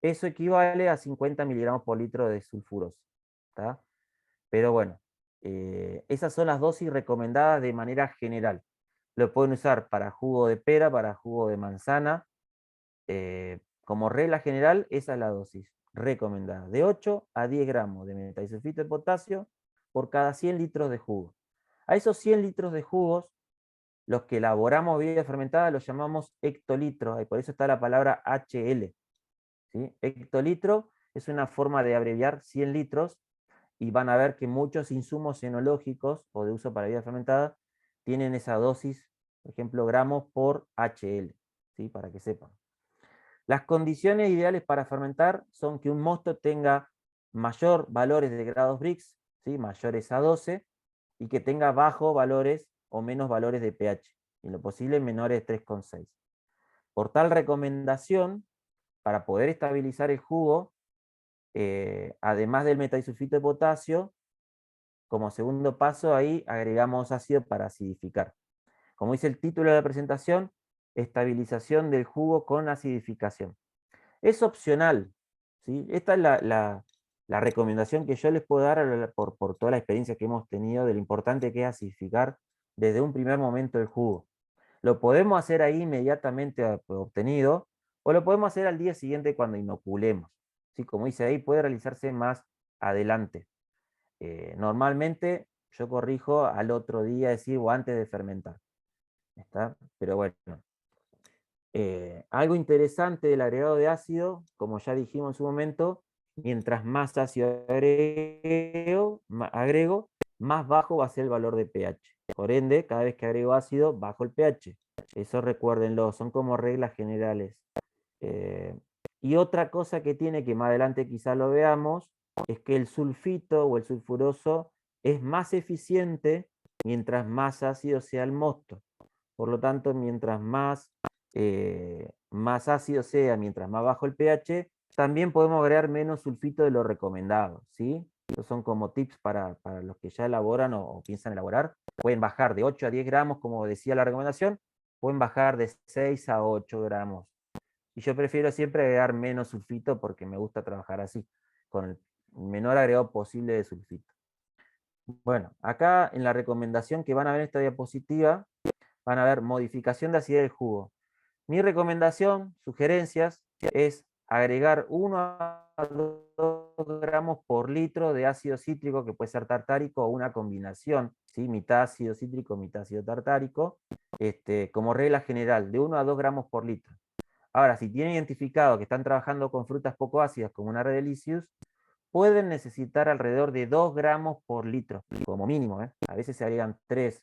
Eso equivale a 50 miligramos por litro de sulfuroso, ¿tá? Pero bueno, esas son las dosis recomendadas de manera general. Lo pueden usar para jugo de pera, para jugo de manzana. Como regla general, esa es la dosis recomendada, de 8 a 10 gramos de metabisulfito de potasio por cada 100 litros de jugo. A esos 100 litros de jugos, los que elaboramos bebida fermentada los llamamos hectolitros, y por eso está la palabra HL. ¿Sí? Hectolitro es una forma de abreviar 100 litros, y van a ver que muchos insumos enológicos o de uso para bebida fermentada tienen esa dosis, por ejemplo, gramos por HL, ¿sí? Para que sepan. Las condiciones ideales para fermentar son que un mosto tenga mayor valores de grados Brix, ¿sí? Mayores a 12, y que tenga bajos valores o menos valores de pH, y en lo posible menores de 3,6. Por tal recomendación, para poder estabilizar el jugo, además del metabisulfito de potasio, como segundo paso ahí agregamos ácido para acidificar. Como dice el título de la presentación, estabilización del jugo con acidificación. Es opcional, ¿sí? Esta es la recomendación que yo les puedo dar por toda la experiencia que hemos tenido de lo importante que es acidificar desde un primer momento el jugo. Lo podemos hacer ahí inmediatamente obtenido, o lo podemos hacer al día siguiente cuando inoculemos. ¿Sí? Como dice ahí, puede realizarse más adelante. Normalmente yo corrijo al otro día, es decir, o antes de fermentar. ¿Está? Pero bueno. Algo interesante del agregado de ácido, como ya dijimos en su momento, mientras más ácido agrego, más bajo va a ser el valor de pH. Por ende, cada vez que agrego ácido, bajo el pH. Eso recuérdenlo, son como reglas generales. Y otra cosa que tiene, que más adelante quizá lo veamos, es que el sulfito o el sulfuroso es más eficiente mientras más ácido sea el mosto. Por lo tanto, mientras más ácido sea, mientras más bajo el pH, también podemos agregar menos sulfito de lo recomendado, ¿sí? Estos son como tips para los que ya elaboran o piensan elaborar. Pueden bajar de 8 a 10 gramos, como decía la recomendación, pueden bajar de 6 a 8 gramos. Y yo prefiero siempre agregar menos sulfito porque me gusta trabajar así, con el menor agregado posible de sulfito. Bueno, acá en la recomendación que van a ver en esta diapositiva, van a ver modificación de acidez del jugo. Mi recomendación, sugerencias, es agregar 1 a 2 gramos por litro de ácido cítrico, que puede ser tartárico o una combinación, ¿sí? Mitad ácido cítrico, mitad ácido tartárico, como regla general, de 1 a 2 gramos por litro. Ahora, si tienen identificado que están trabajando con frutas poco ácidas, como una Redelicious, pueden necesitar alrededor de 2 gramos por litro, como mínimo, ¿eh? A veces se agregan 3.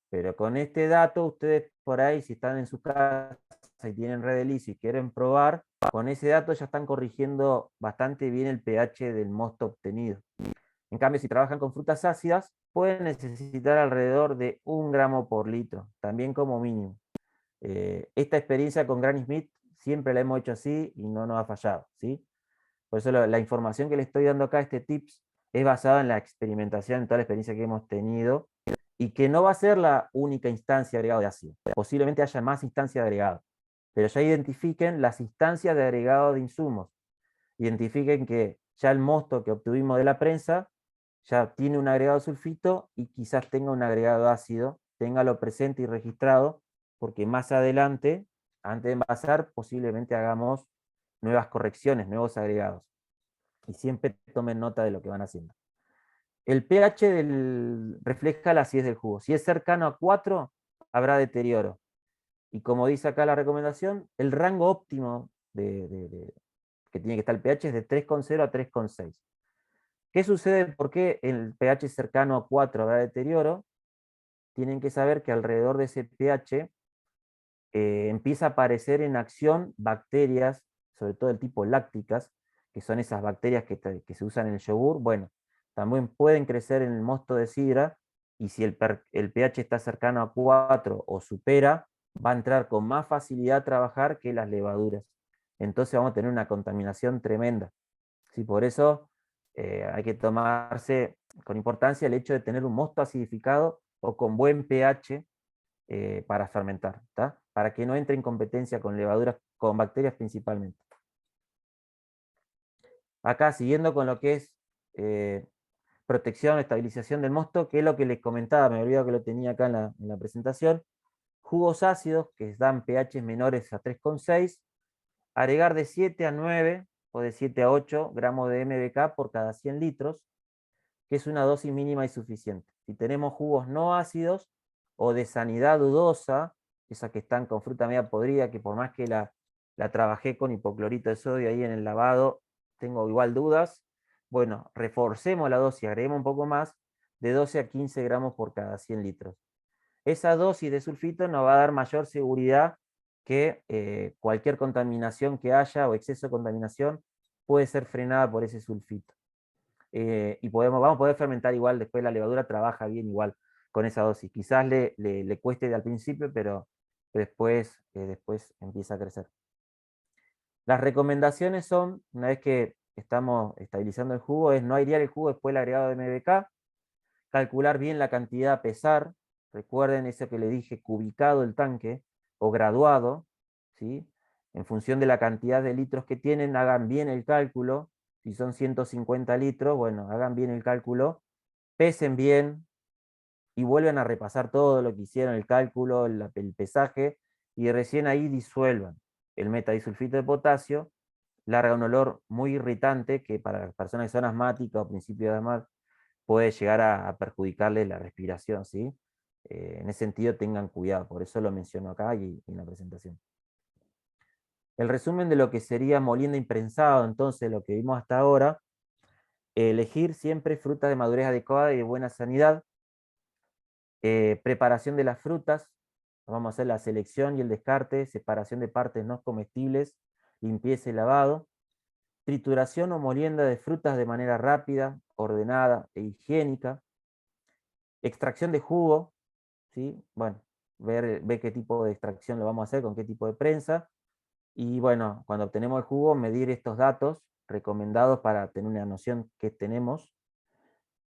Pero con este dato, ustedes por ahí, si están en su casa y tienen Redelicious y quieren probar, con ese dato ya están corrigiendo bastante bien el pH del mosto obtenido. En cambio, si trabajan con frutas ácidas, pueden necesitar alrededor de 1 gramo por litro, también como mínimo. Esta experiencia con Granny Smith siempre la hemos hecho así y no nos ha fallado, ¿sí? Por eso la información que les estoy dando acá, este tips, es basada en la experimentación, en toda la experiencia que hemos tenido, y que no va a ser la única instancia de agregado de ácido. Posiblemente haya más instancias de agregado, pero ya identifiquen las instancias de agregado de insumos. Identifiquen que ya el mosto que obtuvimos de la prensa ya tiene un agregado sulfito y quizás tenga un agregado ácido, téngalo presente y registrado, porque más adelante, antes de envasar, posiblemente hagamos nuevas correcciones, nuevos agregados. Y siempre tomen nota de lo que van haciendo. El pH refleja la acidez del jugo. Si es cercano a 4, habrá deterioro. Y como dice acá la recomendación, el rango óptimo que tiene que estar el pH es de 3,0 a 3,6. ¿Qué sucede? ¿Por qué el pH cercano a 4 habrá deterioro? Tienen que saber que alrededor de ese pH empieza a aparecer en acción bacterias, sobre todo del tipo lácticas, que son esas bacterias que se usan en el yogur. Bueno, también pueden crecer en el mosto de sidra, y si el pH está cercano a 4 o supera, va a entrar con más facilidad a trabajar que las levaduras. Entonces vamos a tener una contaminación tremenda. ¿Sí? Por eso hay que tomarse con importancia el hecho de tener un mosto acidificado o con buen pH para fermentar, ¿tá? Para que no entre en competencia con levaduras, con bacterias principalmente. Acá, siguiendo con lo que es protección, estabilización del mosto, que es lo que les comentaba, me he olvidado que lo tenía acá en la presentación. Jugos ácidos que dan pH menores a 3,6, agregar de 7 a 9 o de 7 a 8 gramos de MBK por cada 100 litros, que es una dosis mínima y suficiente. Si tenemos jugos no ácidos o de sanidad dudosa, esas que están con fruta media podrida, que por más que la trabajé con hipoclorito de sodio ahí en el lavado, tengo igual dudas, bueno, reforcemos la dosis, agreguemos un poco más, de 12 a 15 gramos por cada 100 litros. Esa dosis de sulfito nos va a dar mayor seguridad que cualquier contaminación que haya o exceso de contaminación puede ser frenada por ese sulfito. Y vamos a poder fermentar igual, después la levadura trabaja bien igual con esa dosis. Quizás le cueste al principio, pero después empieza a crecer. Las recomendaciones son, una vez que estamos estabilizando el jugo, es no airear el jugo después del agregado de MBK, calcular bien la cantidad a pesar, recuerden eso que le dije, cubicado el tanque, o graduado, ¿sí? En función de la cantidad de litros que tienen, hagan bien el cálculo. Si son 150 litros, bueno, hagan bien el cálculo, pesen bien y vuelven a repasar todo lo que hicieron, el cálculo, el pesaje, y recién ahí disuelvan. El metadisulfito de potasio larga un olor muy irritante que para las personas que son asmáticas o principios de asma puede llegar a perjudicarle la respiración, ¿sí? En ese sentido tengan cuidado, por eso lo menciono acá y en la presentación. El resumen de lo que sería molienda imprensado, entonces, lo que vimos hasta ahora, elegir siempre frutas de madurez adecuada y de buena sanidad, preparación de las frutas, vamos a hacer la selección y el descarte, separación de partes no comestibles, limpieza y lavado, trituración o molienda de frutas de manera rápida, ordenada e higiénica, extracción de jugo, ¿sí? Bueno, ver qué tipo de extracción lo vamos a hacer, con qué tipo de prensa, y bueno, cuando obtenemos el jugo, medir estos datos recomendados para tener una noción que tenemos.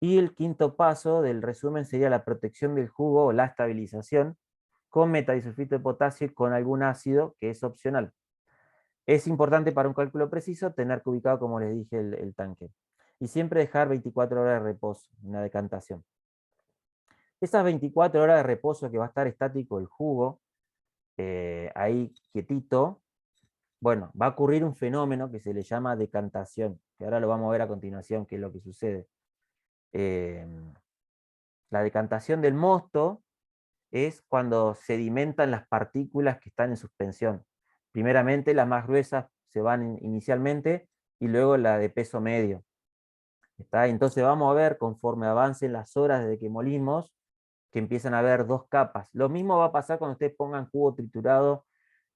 Y el quinto paso del resumen sería la protección del jugo o la estabilización con metadisulfito de potasio y con algún ácido que es opcional. Es importante para un cálculo preciso tener que ubicado, como les dije, el tanque. Y siempre dejar 24 horas de reposo, una decantación. Esas 24 horas de reposo que va a estar estático el jugo, ahí quietito, bueno, va a ocurrir un fenómeno que se le llama decantación, que ahora lo vamos a ver a continuación, qué es lo que sucede. La decantación del mosto es cuando sedimentan las partículas que están en suspensión. Primeramente las más gruesas se van inicialmente y luego la de peso medio. ¿Está? Entonces vamos a ver, conforme avancen las horas desde que molimos, que empiezan a haber dos capas. Lo mismo va a pasar cuando ustedes pongan jugo triturado,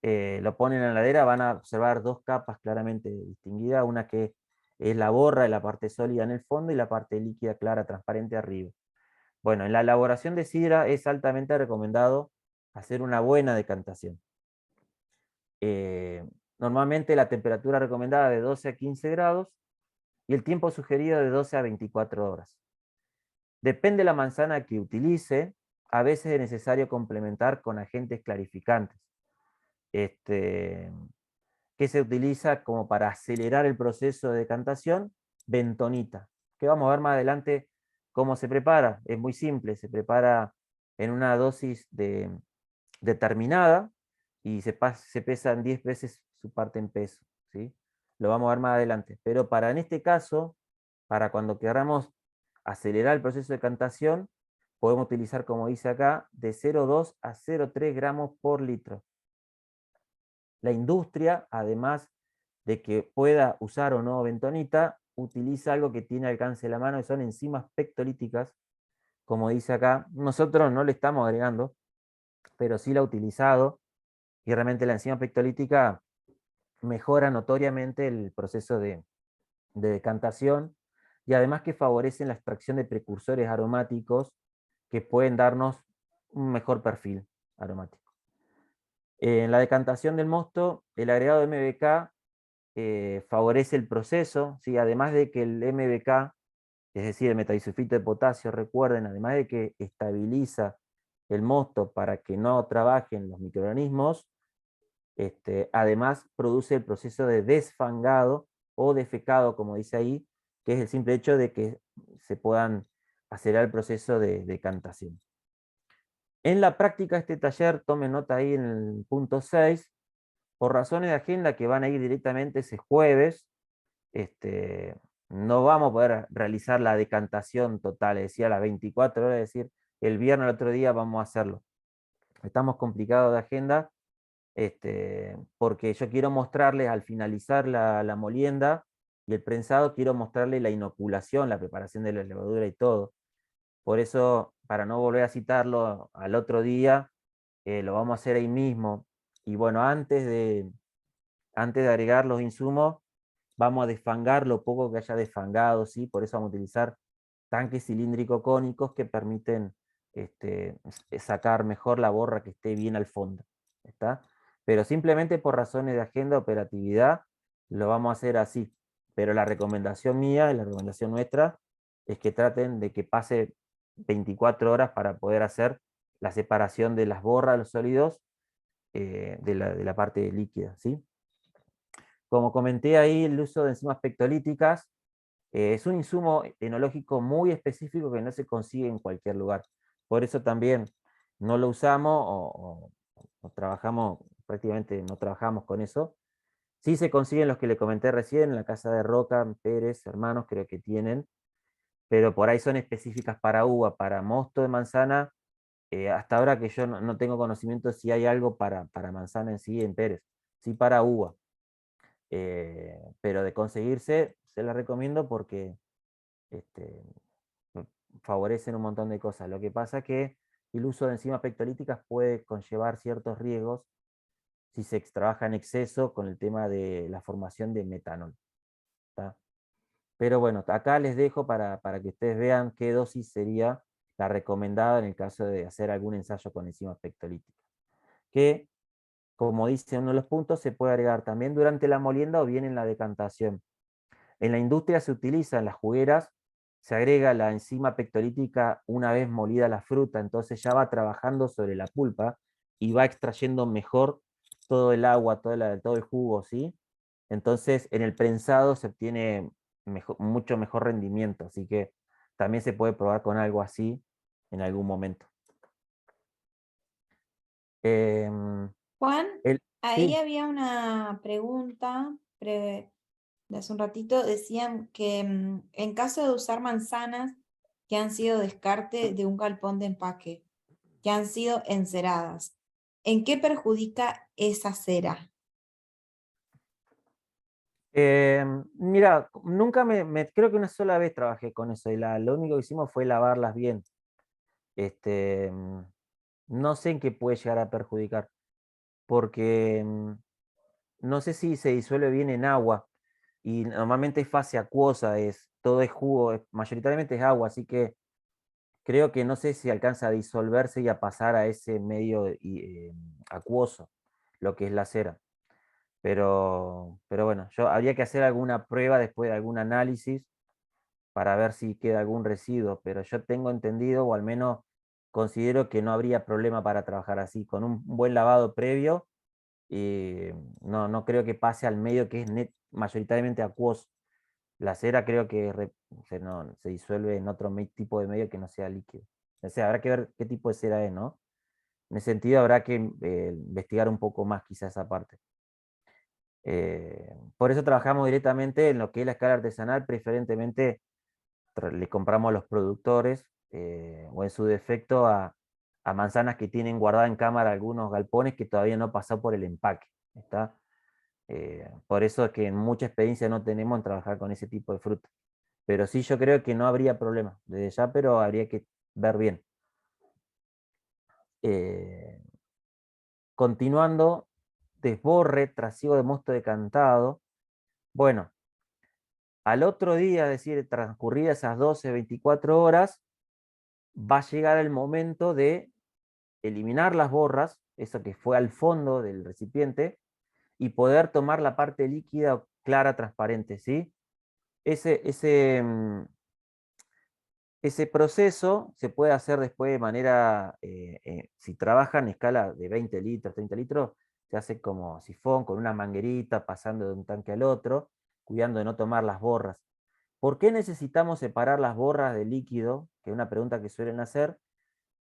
lo ponen en la heladera, van a observar dos capas claramente distinguidas, una que es la borra, la parte sólida en el fondo, y la parte líquida, clara, transparente arriba. Bueno, en la elaboración de sidra es altamente recomendado hacer una buena decantación. Normalmente la temperatura recomendada de 12 a 15 grados y el tiempo sugerido de 12 a 24 horas. Depende de la manzana que utilice, a veces es necesario complementar con agentes clarificantes. Que se utiliza como para acelerar el proceso de decantación, bentonita, que vamos a ver más adelante cómo se prepara. Es muy simple, se prepara en una dosis determinada y se pesan 10 veces su parte en peso, ¿sí? Lo vamos a ver más adelante. Pero en este caso, para cuando queramos acelerar el proceso de decantación, podemos utilizar, como dice acá, de 0,2 a 0,3 gramos por litro. La industria, además de que pueda usar o no bentonita, utiliza algo que tiene alcance de la mano, que son enzimas pectolíticas, como dice acá. Nosotros no le estamos agregando, pero sí la ha utilizado, y realmente la enzima pectolítica mejora notoriamente el proceso de decantación, y además que favorecen la extracción de precursores aromáticos que pueden darnos un mejor perfil aromático. En la decantación del mosto, el agregado de MBK favorece el proceso, ¿sí? Además de que el MBK, es decir, el metadisulfito de potasio, recuerden, además de que estabiliza el mosto para que no trabajen los microorganismos, además produce el proceso de desfangado o defecado, como dice ahí, que es el simple hecho de que se puedan acelerar el proceso de decantación. En la práctica de este taller, tomen nota ahí en el punto 6, por razones de agenda que van a ir directamente ese jueves, no vamos a poder realizar la decantación total, es decir, a las 24 horas, es decir, el viernes al otro día vamos a hacerlo. Estamos complicados de agenda, porque yo quiero mostrarles al finalizar la molienda y el prensado, quiero mostrarles la inoculación, la preparación de la levadura y todo. Por eso, para no volver a citarlo al otro día, lo vamos a hacer ahí mismo. Y bueno, antes de agregar los insumos, vamos a desfangar lo poco que haya desfangado, ¿sí? Por eso vamos a utilizar tanques cilíndrico cónicos que permiten sacar mejor la borra que esté bien al fondo. ¿Está? Pero simplemente por razones de agenda, operatividad, lo vamos a hacer así. Pero la recomendación mía y la recomendación nuestra es que traten de que pase 24 horas para poder hacer la separación de las borras, los sólidos, de la parte líquida, ¿sí? Como comenté ahí, el uso de enzimas pectolíticas es un insumo enológico muy específico que no se consigue en cualquier lugar. Por eso también no lo usamos o trabajamos, prácticamente no trabajamos con eso. Sí se consiguen los que le comenté recién, en la casa de Roca, Pérez, hermanos, creo que tienen, pero por ahí son específicas para uva, para mosto de manzana. Hasta ahora que yo no tengo conocimiento si hay algo para manzana en sí en Pérez, sí para uva. Pero de conseguirse, se la recomiendo porque este, favorecen un montón de cosas. Lo que pasa es que el uso de enzimas pectolíticas puede conllevar ciertos riesgos si se trabaja en exceso con el tema de la formación de metanol. ¿Tá? Pero bueno, acá les dejo para que ustedes vean qué dosis sería la recomendada en el caso de hacer algún ensayo con enzimas pectolíticas. Que, como dice uno de los puntos, se puede agregar también durante la molienda o bien en la decantación. En la industria se utiliza en las jugueras, se agrega la enzima pectolítica una vez molida la fruta, entonces ya va trabajando sobre la pulpa y va extrayendo mejor todo el agua, todo el jugo, ¿sí? Entonces en el prensado se obtiene mucho mejor rendimiento, así que también se puede probar con algo así en algún momento. Juan, ahí Sí. había una pregunta de hace un ratito. Decían que en caso de usar manzanas que han sido descarte de un galpón de empaque, que han sido enceradas, ¿en qué perjudica esa cera? Mira, nunca creo que una sola vez trabajé con eso y lo único que hicimos fue lavarlas bien. Este, mm, no sé en qué puede llegar a perjudicar, porque no sé si se disuelve bien en agua, y normalmente es fase acuosa, todo es jugo, mayoritariamente es agua, así que creo que no sé si alcanza a disolverse y a pasar a ese medio acuoso, lo que es la cera. Pero bueno, habría que hacer alguna prueba después de algún análisis para ver si queda algún residuo, pero yo tengo entendido, o al menos considero que no habría problema para trabajar así, con un buen lavado previo, no creo que pase al medio que es mayoritariamente acuoso. La cera creo que se disuelve en otro tipo de medio que no sea líquido. O sea, habrá que ver qué tipo de cera es, ¿no? En ese sentido habrá que investigar un poco más quizá esa parte. Por eso trabajamos directamente en lo que es la escala artesanal, preferentemente le compramos a los productores, o en su defecto a manzanas que tienen guardada en cámara algunos galpones que todavía no pasó por el empaque. ¿Está? Por eso es que en mucha experiencia no tenemos en trabajar con ese tipo de fruta. Pero sí, yo creo que no habría problema desde ya, pero habría que ver bien. Continuando, desborre, trasiego de mosto decantado. Bueno, al otro día, es decir, transcurridas esas 12, 24 horas, va a llegar el momento de eliminar las borras, eso que fue al fondo del recipiente, y poder tomar la parte líquida, clara, transparente, ¿sí? Ese proceso se puede hacer después de manera, si trabajan en escala de 20 litros, 30 litros, se hace como sifón, con una manguerita, pasando de un tanque al otro, cuidando de no tomar las borras. ¿Por qué necesitamos separar las borras del líquido? Que es una pregunta que suelen hacer.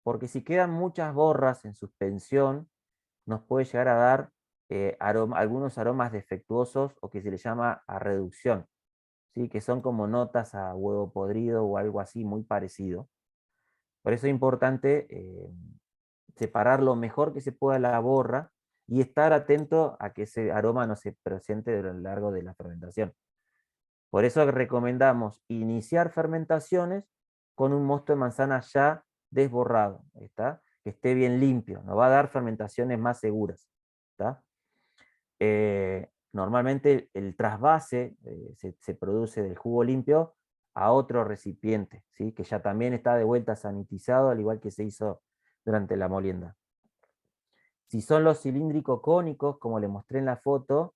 porque si quedan muchas borras en suspensión, nos puede llegar a dar algunos aromas defectuosos o que se le llama a reducción, ¿sí? Que son como notas a huevo podrido o algo así muy parecido. Por eso es importante separar lo mejor que se pueda la borra y estar atento a que ese aroma no se presente a lo largo de la fermentación. Por eso recomendamos iniciar fermentaciones con un mosto de manzana ya desborrado, ¿está? Que esté bien limpio, nos va a dar fermentaciones más seguras, ¿está? Normalmente el trasvase se produce del jugo limpio a otro recipiente, ¿sí? Que ya también está de vuelta sanitizado, al igual que se hizo durante la molienda. Si son los cilíndricos cónicos, como les mostré en la foto,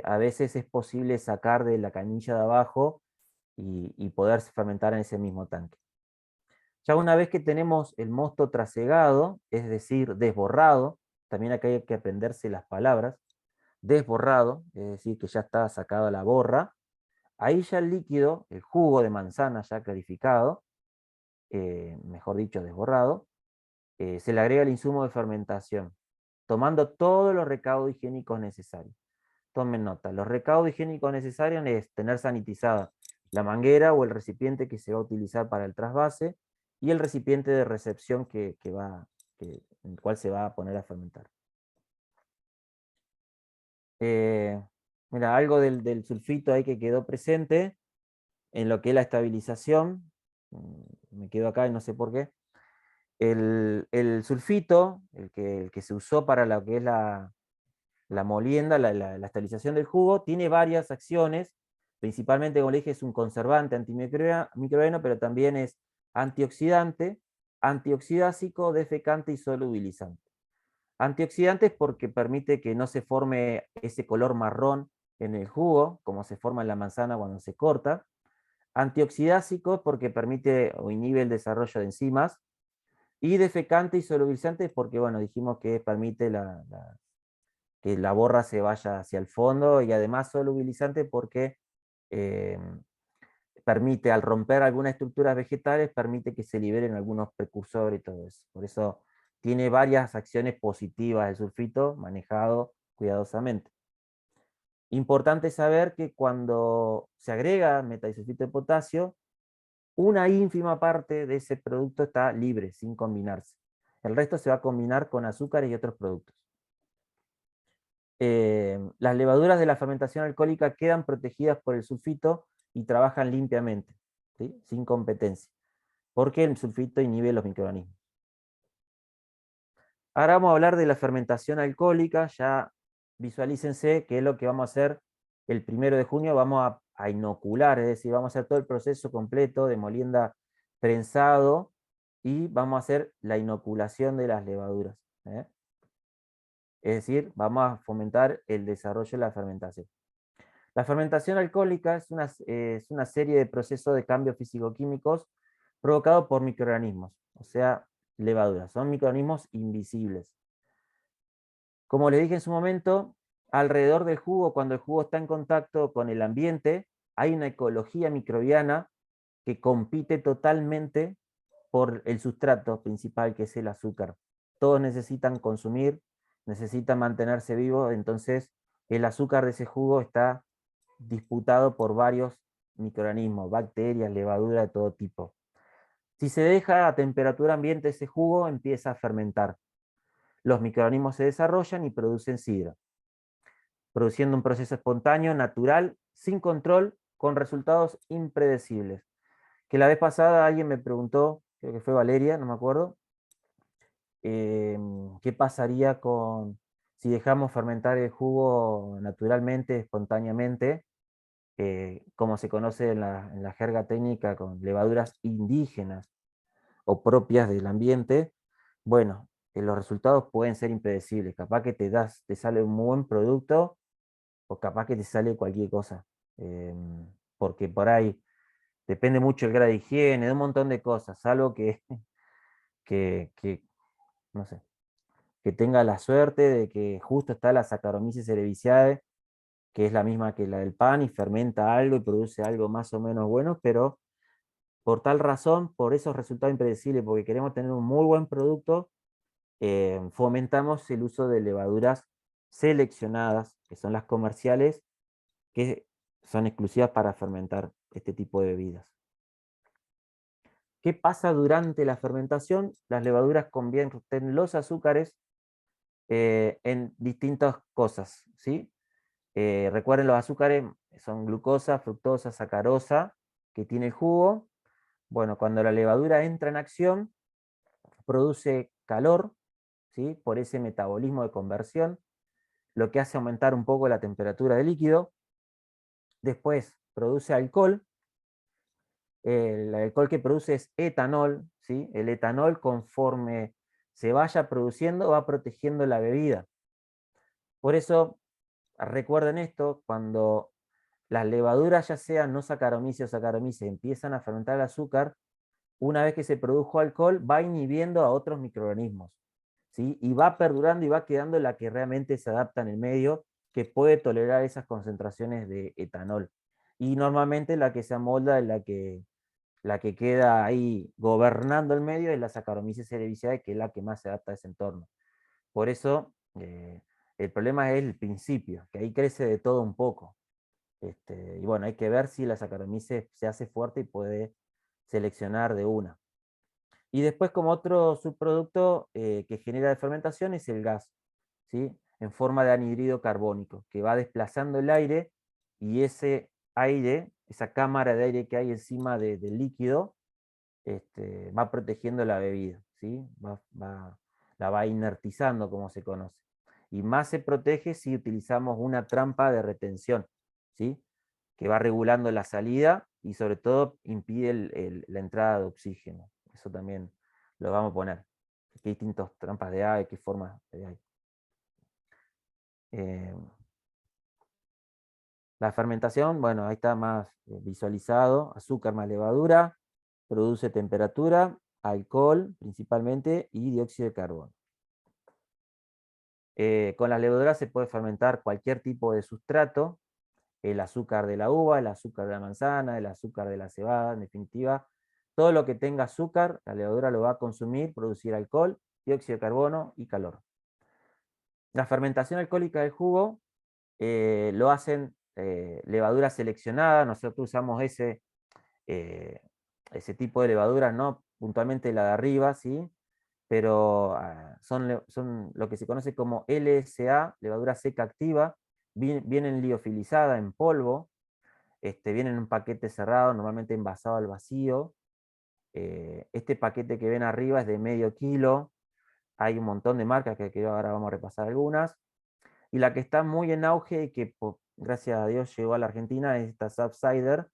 a veces es posible sacar de la canilla de abajo y poder fermentar en ese mismo tanque. Ya una vez que tenemos el mosto trasegado, es decir, desborrado, también acá hay que aprenderse las palabras, desborrado, es decir, que ya está sacada la borra, ahí ya el líquido, el jugo de manzana ya clarificado, mejor dicho, desborrado, se le agrega el insumo de fermentación, tomando todos los recaudos higiénicos necesarios. Tomen nota, los recaudos higiénicos necesarios es tener sanitizada la manguera o el recipiente que se va a utilizar para el trasvase y el recipiente de recepción en el cual se va a poner a fermentar. Mira, algo del sulfito ahí que quedó presente en lo que es la estabilización. Me quedo acá y no sé por qué. El sulfito, el que se usó para lo que es la molienda, la estabilización del jugo, tiene varias acciones. Principalmente, como le dije, es un conservante antimicrobiano, pero también es antioxidante, antioxidásico, defecante y solubilizante. Antioxidante es porque permite que no se forme ese color marrón en el jugo, como se forma en la manzana cuando se corta. Antioxidásico es porque permite o inhibe el desarrollo de enzimas. Y defecante y solubilizante es porque, bueno, dijimos que permite que la borra se vaya hacia el fondo, y además solubilizante porque eh, permite, al romper algunas estructuras vegetales, permite que se liberen algunos precursores y todo eso. Por eso tiene varias acciones positivas el sulfito, manejado cuidadosamente. Importante saber que cuando se agrega metadisulfito de potasio, una ínfima parte de ese producto está libre, sin combinarse. El resto se va a combinar con azúcares y otros productos. Las levaduras de la fermentación alcohólica quedan protegidas por el sulfito y trabajan limpiamente, ¿sí? Sin competencia, porque el sulfito inhibe los microorganismos. Ahora vamos a hablar de la fermentación alcohólica. Ya visualícense que es lo que vamos a hacer el 1 de junio. Vamos a inocular, es decir, vamos a hacer todo el proceso completo de molienda prensado y vamos a hacer la inoculación de las levaduras. Es decir, vamos a fomentar el desarrollo de la fermentación. La fermentación alcohólica es una serie de procesos de cambios físico-químicos provocados por microorganismos, o sea, levaduras. Son microorganismos invisibles. Como les dije en su momento, alrededor del jugo, cuando el jugo está en contacto con el ambiente, hay una ecología microbiana que compite totalmente por el sustrato principal, que es el azúcar. Todos necesitan consumir, necesitan mantenerse vivos, entonces el azúcar de ese jugo está disputado por varios microorganismos, bacterias, levaduras de todo tipo. Si se deja a temperatura ambiente ese jugo, empieza a fermentar. Los microorganismos se desarrollan y producen sidra, produciendo un proceso espontáneo, natural, sin control, con resultados impredecibles. Que la vez pasada alguien me preguntó, creo que fue Valeria, no me acuerdo, qué pasaría si dejamos fermentar el jugo naturalmente, espontáneamente, como se conoce en la jerga técnica, con levaduras indígenas o propias del ambiente. Bueno, los resultados pueden ser impredecibles. Capaz que te sale un buen producto, o capaz que te sale cualquier cosa. Porque por ahí depende mucho el grado de higiene, de un montón de cosas. Algo que no sé, que tenga la suerte de que justo está la Saccharomyces cerevisiae, que es la misma que la del pan, y fermenta algo y produce algo más o menos bueno, pero Por tal razón, por esos resultados impredecibles, porque queremos tener un muy buen producto, fomentamos el uso de levaduras seleccionadas, que son las comerciales, que son exclusivas para fermentar este tipo de bebidas. ¿Qué pasa durante la fermentación? Las levaduras convierten los azúcares en distintas cosas, ¿sí? Recuerden, los azúcares son glucosa, fructosa, sacarosa, que tiene el jugo. Bueno, cuando la levadura entra en acción, produce calor, ¿sí? Por ese metabolismo de conversión, lo que hace aumentar un poco la temperatura del líquido. Después produce alcohol. El alcohol que produce es etanol, ¿sí? El etanol, conforme se vaya produciendo, va protegiendo la bebida. Por eso, recuerden esto, cuando las levaduras, ya sean no Saccharomyces o Saccharomyces, empiezan a fermentar el azúcar, una vez que se produjo alcohol, va inhibiendo a otros microorganismos, ¿sí? Y va perdurando y va quedando la que realmente se adapta en el medio, que puede tolerar esas concentraciones de etanol. Y normalmente la que se amolda es la que queda ahí gobernando el medio, es la Saccharomyces cerevisiae, que es la que más se adapta a ese entorno. Por eso, el problema es el principio, que ahí crece de todo un poco. Y bueno, hay que ver si la Saccharomyces se hace fuerte y puede seleccionar de una. Y después, como otro subproducto que genera de fermentación, es el gas, ¿sí? En forma de anhídrido carbónico, que va desplazando el aire, y ese aire, esa cámara de aire que hay encima del líquido, va protegiendo la bebida, ¿sí? La va inertizando, como se conoce. Y más se protege si utilizamos una trampa de retención, ¿sí? Que va regulando la salida y sobre todo impide la entrada de oxígeno. Eso también lo vamos a poner. Qué distintas trampas de hay, qué formas hay. La fermentación, bueno, ahí está más visualizado: azúcar más levadura, produce temperatura, alcohol principalmente y dióxido de carbono. Con las levaduras se puede fermentar cualquier tipo de sustrato: el azúcar de la uva, el azúcar de la manzana, el azúcar de la cebada, en definitiva, todo lo que tenga azúcar, la levadura lo va a consumir, producir alcohol, dióxido de carbono y calor. La fermentación alcohólica del jugo lo hacen levaduras seleccionadas. Nosotros usamos ese tipo de levaduras, no puntualmente la de arriba, ¿sí? Pero son lo que se conoce como LSA, levadura seca activa, vienen liofilizadas en polvo, vienen en un paquete cerrado, normalmente envasado al vacío. Este paquete que ven arriba es de medio kilo, hay un montón de marcas que ahora vamos a repasar algunas, y la que está muy en auge y que gracias a Dios llegó a la Argentina es esta Subsider,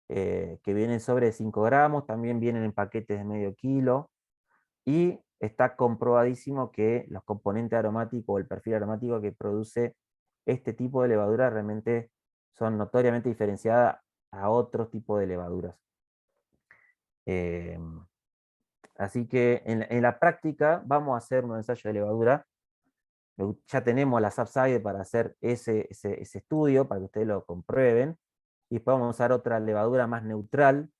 que vienen sobre 5 gramos, también vienen en paquetes de medio kilo, y está comprobadísimo que los componentes aromáticos o el perfil aromático que produce este tipo de levadura realmente son notoriamente diferenciadas a otros tipos de levaduras. Así que en la práctica vamos a hacer un ensayo de levadura. Ya tenemos la Subsider para hacer ese estudio, para que ustedes lo comprueben, y después vamos a usar otra levadura más neutral,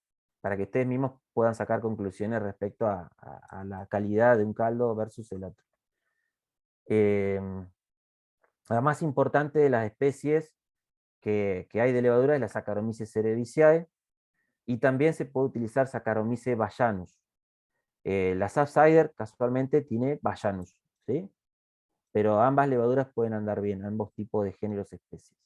para que ustedes mismos puedan sacar conclusiones respecto a la calidad de un caldo versus el otro. La más importante de las especies que hay de levadura es la Saccharomyces cerevisiae, y también se puede utilizar Saccharomyces bayanus. La Subsider casualmente tiene bayanus, ¿sí? Pero ambas levaduras pueden andar bien, ambos tipos de géneros especies.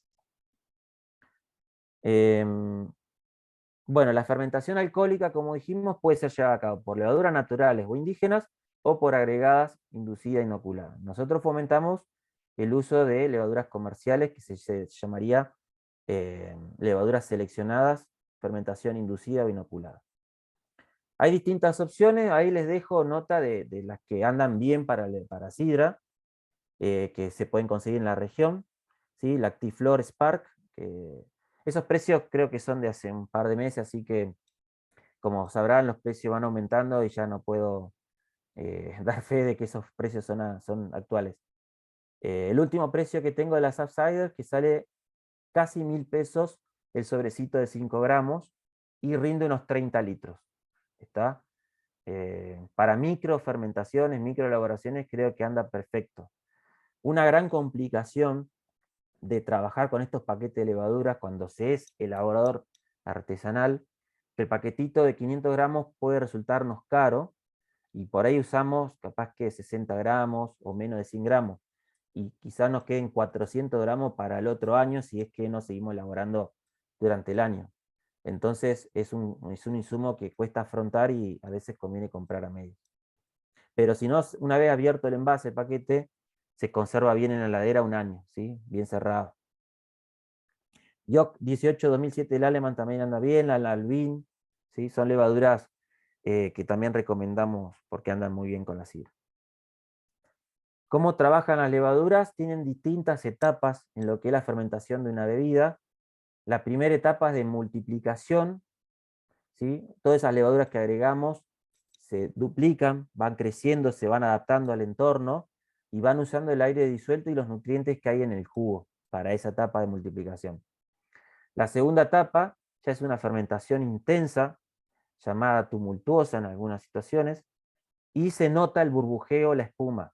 Bueno, la fermentación alcohólica, como dijimos, puede ser llevada a cabo por levaduras naturales o indígenas, o por agregadas inducidas e inoculadas. Nosotros fomentamos el uso de levaduras comerciales, que se llamaría levaduras seleccionadas, fermentación inducida o inoculada. Hay distintas opciones, ahí les dejo nota de las que andan bien para sidra, que se pueden conseguir en la región, ¿sí? Lactiflor Spark, esos precios creo que son de hace un par de meses, así que, como sabrán, los precios van aumentando y ya no puedo dar fe de que esos precios son actuales. El último precio que tengo de las Subsider, que sale casi 1000 pesos el sobrecito de 5 gramos, y rinde unos 30 litros. ¿Está? Para microfermentaciones, microelaboraciones, creo que anda perfecto. Una gran complicación de trabajar con estos paquetes de levaduras cuando se es elaborador artesanal, el paquetito de 500 gramos puede resultarnos caro, y por ahí usamos capaz que 60 gramos o menos de 100 gramos, y quizás nos queden 400 gramos para el otro año si es que no seguimos elaborando durante el año. Entonces es un insumo que cuesta afrontar y a veces conviene comprar a medias. Pero si no, una vez abierto el envase, el paquete, se conserva bien en la heladera un año, ¿sí? Bien cerrado. Yoc 18 2007 del Aleman también anda bien, la Albin, ¿sí? Son levaduras que también recomendamos porque andan muy bien con la sidra. ¿Cómo trabajan las levaduras? Tienen distintas etapas en lo que es la fermentación de una bebida. La primera etapa es de multiplicación, ¿sí? Todas esas levaduras que agregamos se duplican, van creciendo, se van adaptando al entorno y van usando el aire disuelto y los nutrientes que hay en el jugo para esa etapa de multiplicación. La segunda etapa ya es una fermentación intensa, llamada tumultuosa en algunas situaciones, y se nota el burbujeo, la espuma.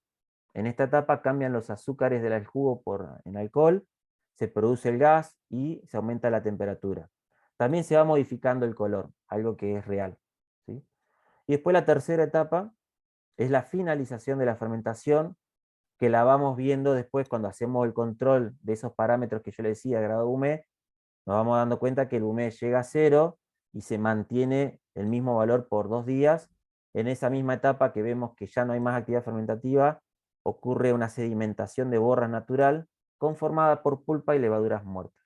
En esta etapa cambian los azúcares del jugo en alcohol, se produce el gas y se aumenta la temperatura. También se va modificando el color, algo que es real, ¿sí? Y después la tercera etapa es la finalización de la fermentación, que la vamos viendo después cuando hacemos el control de esos parámetros que yo le decía, grado Boumet, nos vamos dando cuenta que el Boumet llega a 0 y se mantiene el mismo valor por 2 días. En esa misma etapa que vemos que ya no hay más actividad fermentativa, ocurre una sedimentación de borras natural conformada por pulpa y levaduras muertas.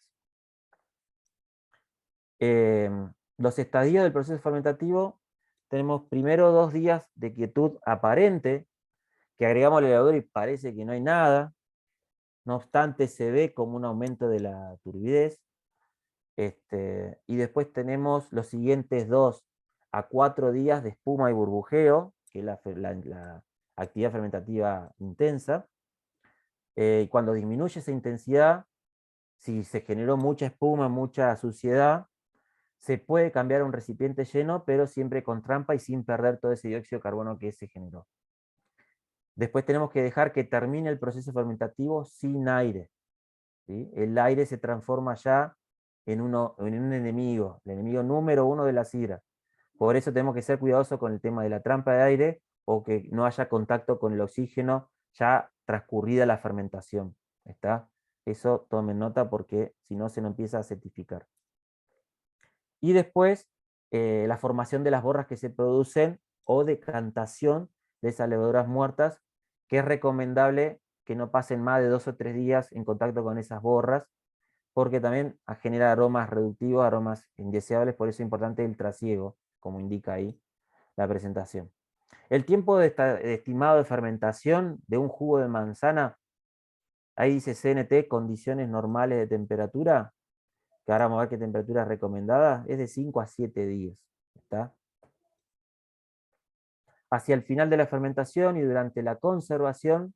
Los estadios del proceso fermentativo, tenemos primero 2 días de quietud aparente, que agregamos la levadura y parece que no hay nada, no obstante se ve como un aumento de la turbidez. Y después tenemos los siguientes 2 a 4 días de espuma y burbujeo, que es la actividad fermentativa intensa. Y cuando disminuye esa intensidad, si se generó mucha espuma, mucha suciedad, se puede cambiar a un recipiente lleno, pero siempre con trampa y sin perder todo ese dióxido de carbono que se generó. Después tenemos que dejar que termine el proceso fermentativo sin aire, ¿sí? El aire se transforma ya en un enemigo, el enemigo número 1 de la sidra. Por eso tenemos que ser cuidadosos con el tema de la trampa de aire, o que no haya contacto con el oxígeno ya transcurrida la fermentación. ¿Está? Eso tomen nota porque si no se nos empieza a acetificar. Y después la formación de las borras que se producen o decantación de esas levaduras muertas, que es recomendable que no pasen más de 2 o 3 días en contacto con esas borras, porque también genera aromas reductivos, aromas indeseables, por eso es importante el trasiego, como indica ahí la presentación. El tiempo estimado de fermentación de un jugo de manzana, ahí dice CNT, condiciones normales de temperatura, que ahora vamos a ver qué temperatura es recomendada, es de 5 a 7 días. ¿Está? Hacia el final de la fermentación y durante la conservación,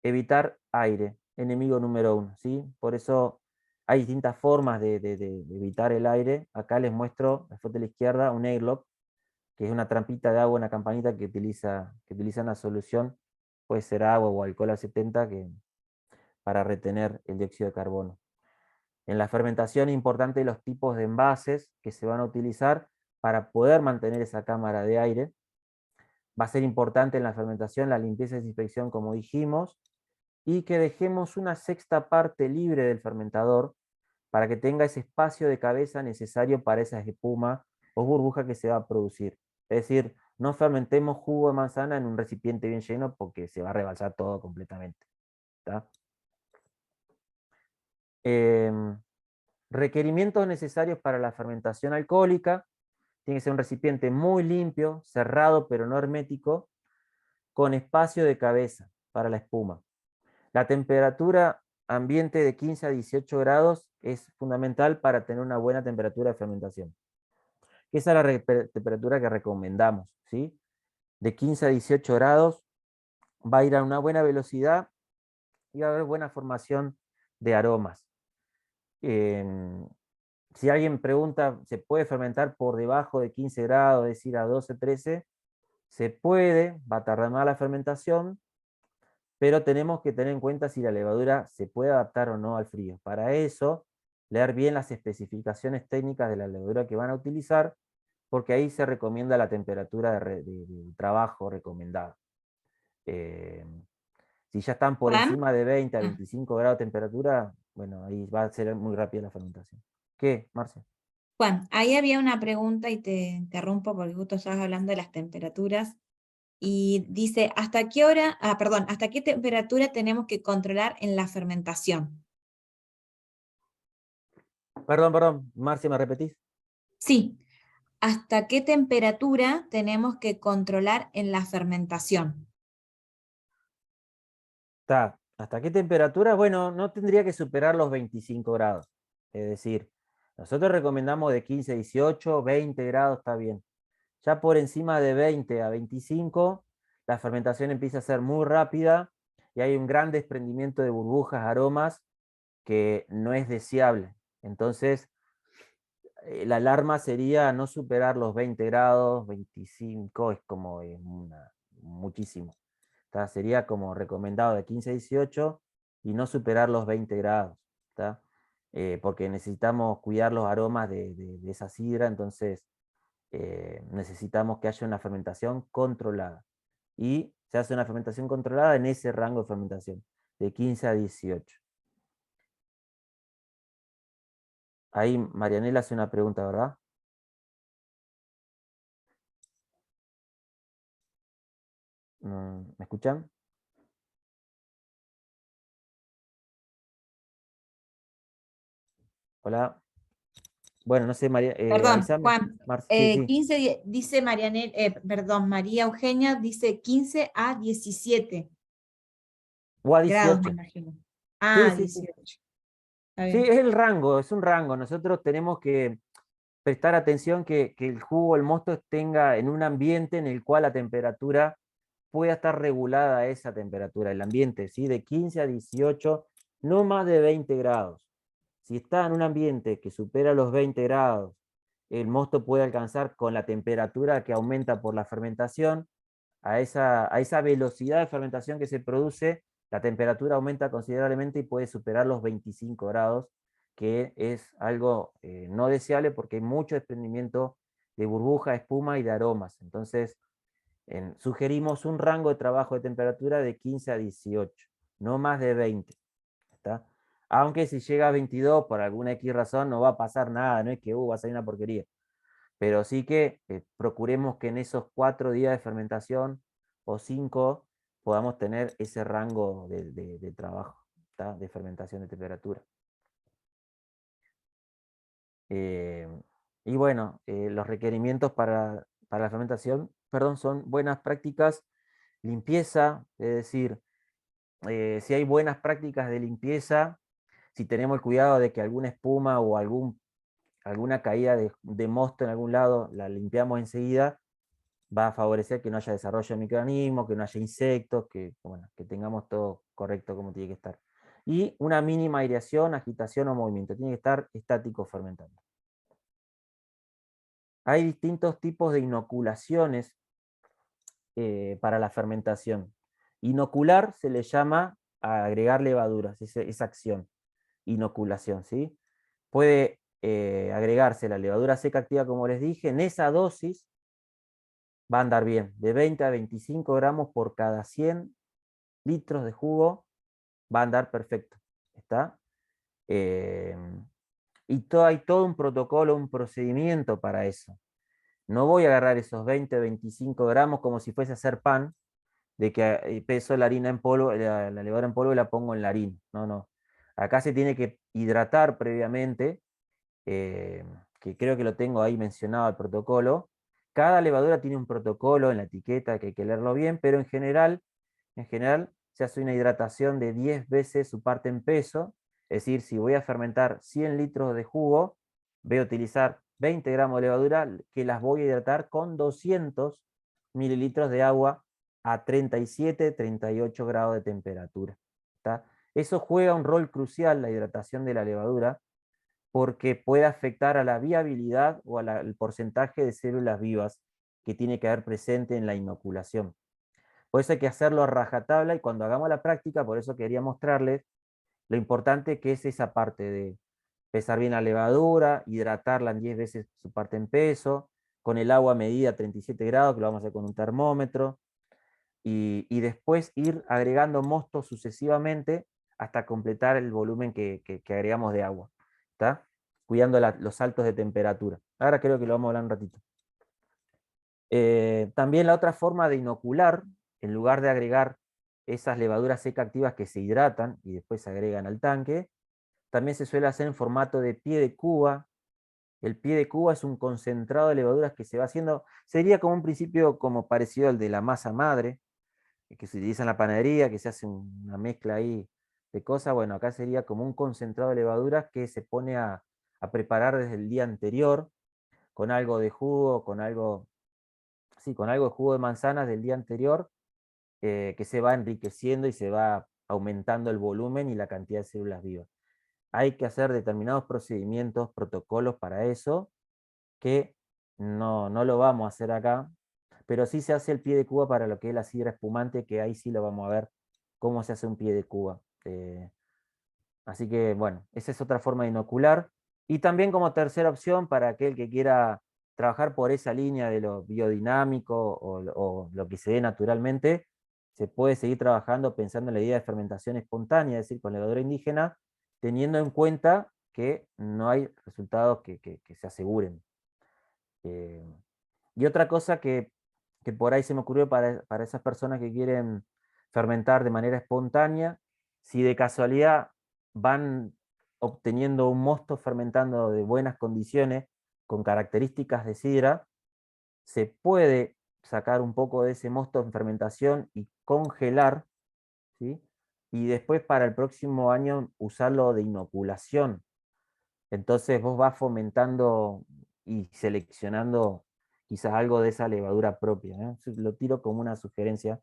evitar aire, enemigo número 1. ¿Sí? Por eso hay distintas formas de evitar el aire. Acá les muestro, la foto de la izquierda, un airlock, que es una trampita de agua, una campanita que utiliza una solución, puede ser agua o alcohol a 70, para retener el dióxido de carbono. En la fermentación es importante los tipos de envases que se van a utilizar para poder mantener esa cámara de aire. Va a ser importante en la fermentación la limpieza y desinfección, como dijimos, y que dejemos una sexta parte libre del fermentador para que tenga ese espacio de cabeza necesario para esa espuma o burbuja que se va a producir. Es decir, no fermentemos jugo de manzana en un recipiente bien lleno porque se va a rebalsar todo completamente. ¿Está? Requerimientos necesarios para la fermentación alcohólica: tiene que ser un recipiente muy limpio, cerrado pero no hermético, con espacio de cabeza para la espuma. La temperatura ambiente de 15 a 18 grados es fundamental para tener una buena temperatura de fermentación. Esa es la temperatura que recomendamos, ¿sí? De 15 a 18 grados va a ir a una buena velocidad y va a haber buena formación de aromas. Si alguien pregunta, ¿se puede fermentar por debajo de 15 grados, es decir, a 12, 13? Se puede, va a tardar más la fermentación, pero tenemos que tener en cuenta si la levadura se puede adaptar o no al frío. Para eso, leer bien las especificaciones técnicas de la levadura que van a utilizar, porque ahí se recomienda la temperatura de trabajo recomendada. Si ya están por Juan, encima de 20 a ah, 25 grados de temperatura, bueno, ahí va a ser muy rápida la fermentación. ¿Qué, Marce? Juan, ahí había una pregunta y te interrumpo porque justo estabas hablando de las temperaturas. Y dice, ¿hasta qué hora, perdón, hasta qué temperatura tenemos que controlar en la fermentación? Perdón, Marce, ¿me repetís? Sí, ¿hasta qué temperatura tenemos que controlar en la fermentación? Está. ¿Hasta qué temperatura? Bueno, no tendría que superar los 25 grados. Es decir, nosotros recomendamos de 15 a 18, 20 grados está bien. Ya por encima de 20 a 25, la fermentación empieza a ser muy rápida y hay un gran desprendimiento de burbujas, aromas, que no es deseable. Entonces, la alarma sería no superar los 20 grados, 25 es como muchísimo. ¿Tá? Sería como recomendado de 15 a 18 y no superar los 20 grados. ¿Tá? Porque necesitamos cuidar los aromas de esa sidra, entonces necesitamos que haya una fermentación controlada. Y se hace una fermentación controlada en ese rango de fermentación, de 15 a 18. Ahí Marianela hace una pregunta, ¿verdad? ¿Me escuchan? Hola. Bueno, no sé, María, Perdón, avísame. Juan, Sí, sí. 15, dice perdón, María Eugenia dice 15 a 17 O a grados, me 18. imagino. Sí, Ah, sí, sí. 18. Está Sí, bien. es el rango, es un rango. Nosotros tenemos que prestar atención que el jugo, el mosto tenga en un ambiente en el cual la temperatura pueda estar regulada a esa temperatura, el ambiente, ¿sí? De 15 a 18, no más de 20 grados. Si está en un ambiente que supera los 20 grados, el mosto puede alcanzar con la temperatura que aumenta por la fermentación, a esa velocidad de fermentación que se produce, la temperatura aumenta considerablemente y puede superar los 25 grados, que es algo no deseable porque hay mucho desprendimiento de burbuja, espuma y de aromas. Entonces, sugerimos un rango de trabajo de temperatura de 15 a 18, no más de 20. ¿Está? Aunque si llega a 22, por alguna X razón, no va a pasar nada, no es que va a salir una porquería. Pero sí que procuremos que en esos 4 días de fermentación o 5 podamos tener ese rango de trabajo, ¿tá? De fermentación de temperatura. Y bueno, los requerimientos para la fermentación, perdón, son buenas prácticas, limpieza, es decir, si hay buenas prácticas de limpieza, si tenemos el cuidado de que alguna espuma o alguna caída de mosto en algún lado la limpiamos enseguida, va a favorecer que no haya desarrollo de microorganismos, que no haya insectos, bueno, que tengamos todo correcto como tiene que estar. Y una mínima aireación, agitación o movimiento, tiene que estar estático fermentando. Hay distintos tipos de inoculaciones para la fermentación. Inocular se le llama a agregar levaduras, esa acción, inoculación, ¿sí? Puede agregarse la levadura seca activa, como les dije, en esa dosis va a andar bien, de 20 a 25 gramos por cada 100 litros de jugo, va a andar perfecto, ¿está? Y hay todo un protocolo, un procedimiento para eso. No voy a agarrar esos 20, 25 gramos como si fuese a hacer pan, de que peso la harina en polvo, la levadura en polvo y la pongo en la harina. No, no. Acá se tiene que hidratar previamente, que creo que lo tengo ahí mencionado el protocolo. Cada levadura tiene un protocolo en la etiqueta que hay que leerlo bien, pero en general se hace una hidratación de 10 veces su parte en peso, es decir, si voy a fermentar 100 litros de jugo, voy a utilizar 20 gramos de levadura que las voy a hidratar con 200 mililitros de agua a 37, 38 grados de temperatura. ¿Está? Eso juega un rol crucial, la hidratación de la levadura, porque puede afectar a la viabilidad o al porcentaje de células vivas que tiene que haber presente en la inoculación. Por eso hay que hacerlo a rajatabla, y cuando hagamos la práctica, por eso quería mostrarles lo importante que es esa parte de pesar bien la levadura, hidratarla en 10 veces su parte en peso, con el agua medida a 37 grados, que lo vamos a hacer con un termómetro, y después ir agregando mosto sucesivamente hasta completar el volumen que agregamos de agua, ¿está? Cuidando los saltos de temperatura. Ahora creo que lo vamos a hablar un ratito. También la otra forma de inocular, en lugar de agregar esas levaduras seca activas que se hidratan y después se agregan al tanque, también se suele hacer en formato de pie de cuba. El pie de cuba es un concentrado de levaduras que se va haciendo, sería como un principio como parecido al de la masa madre, que se utiliza en la panadería, que se hace una mezcla ahí de cosas. Bueno, acá sería como un concentrado de levaduras que se pone a preparar desde el día anterior, con algo de jugo, con algo de jugo de manzanas del día anterior, que se va enriqueciendo y se va aumentando el volumen y la cantidad de células vivas. Hay que hacer determinados procedimientos, protocolos para eso, que no lo vamos a hacer acá, pero sí se hace el pie de cuba para lo que es la sidra espumante, que ahí sí lo vamos a ver cómo se hace un pie de cuba. Así que bueno, esa es otra forma de inocular. Y también como tercera opción, para aquel que quiera trabajar por esa línea de lo biodinámico o lo que se dé naturalmente, se puede seguir trabajando pensando en la idea de fermentación espontánea, es decir, con levadura indígena, teniendo en cuenta que no hay resultados que se aseguren. Y otra cosa que por ahí se me ocurrió para esas personas que quieren fermentar de manera espontánea, si de casualidad van obteniendo un mosto fermentando de buenas condiciones, con características de sidra, se puede sacar un poco de ese mosto en fermentación y congelar, ¿sí? Y después para el próximo año usarlo de inoculación. Entonces vos vas fomentando y seleccionando quizás algo de esa levadura propia, ¿eh? Lo tiro como una sugerencia,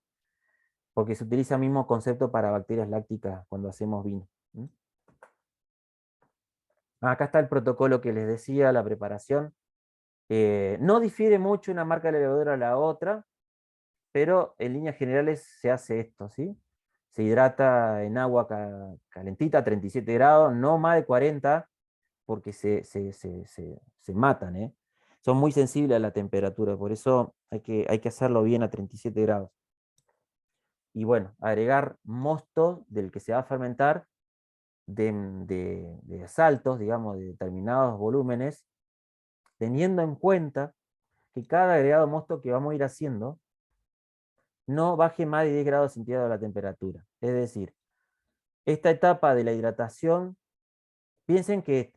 porque se utiliza el mismo concepto para bacterias lácticas cuando hacemos vino. Acá está el protocolo que les decía, la preparación. No difiere mucho una marca de levadura a la otra, pero en líneas generales se hace esto, ¿sí? Se hidrata en agua calentita, 37 grados, no más de 40, porque se matan, ¿eh? Son muy sensibles a la temperatura, por eso hay que hacerlo bien a 37 grados. Y bueno, agregar mosto del que se va a fermentar de saltos, digamos, de determinados volúmenes, teniendo en cuenta que cada agregado mosto que vamos a ir haciendo no baje más de 10 grados centígrados la temperatura. Es decir, esta etapa de la hidratación, piensen que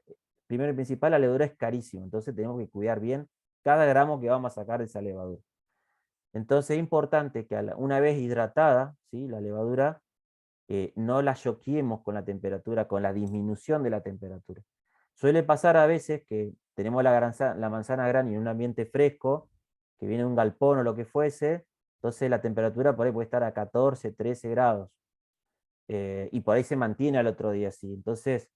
primero y principal la levadura es carísima, entonces tenemos que cuidar bien cada gramo que vamos a sacar de esa levadura. Entonces es importante que una vez hidratada, ¿sí?, la levadura, no la choquemos con la temperatura, con la disminución de la temperatura. Suele pasar a veces que tenemos la manzana grande en un ambiente fresco, que viene un galpón o lo que fuese, entonces la temperatura por ahí puede estar a 14, 13 grados, y por ahí se mantiene al otro día así. Entonces,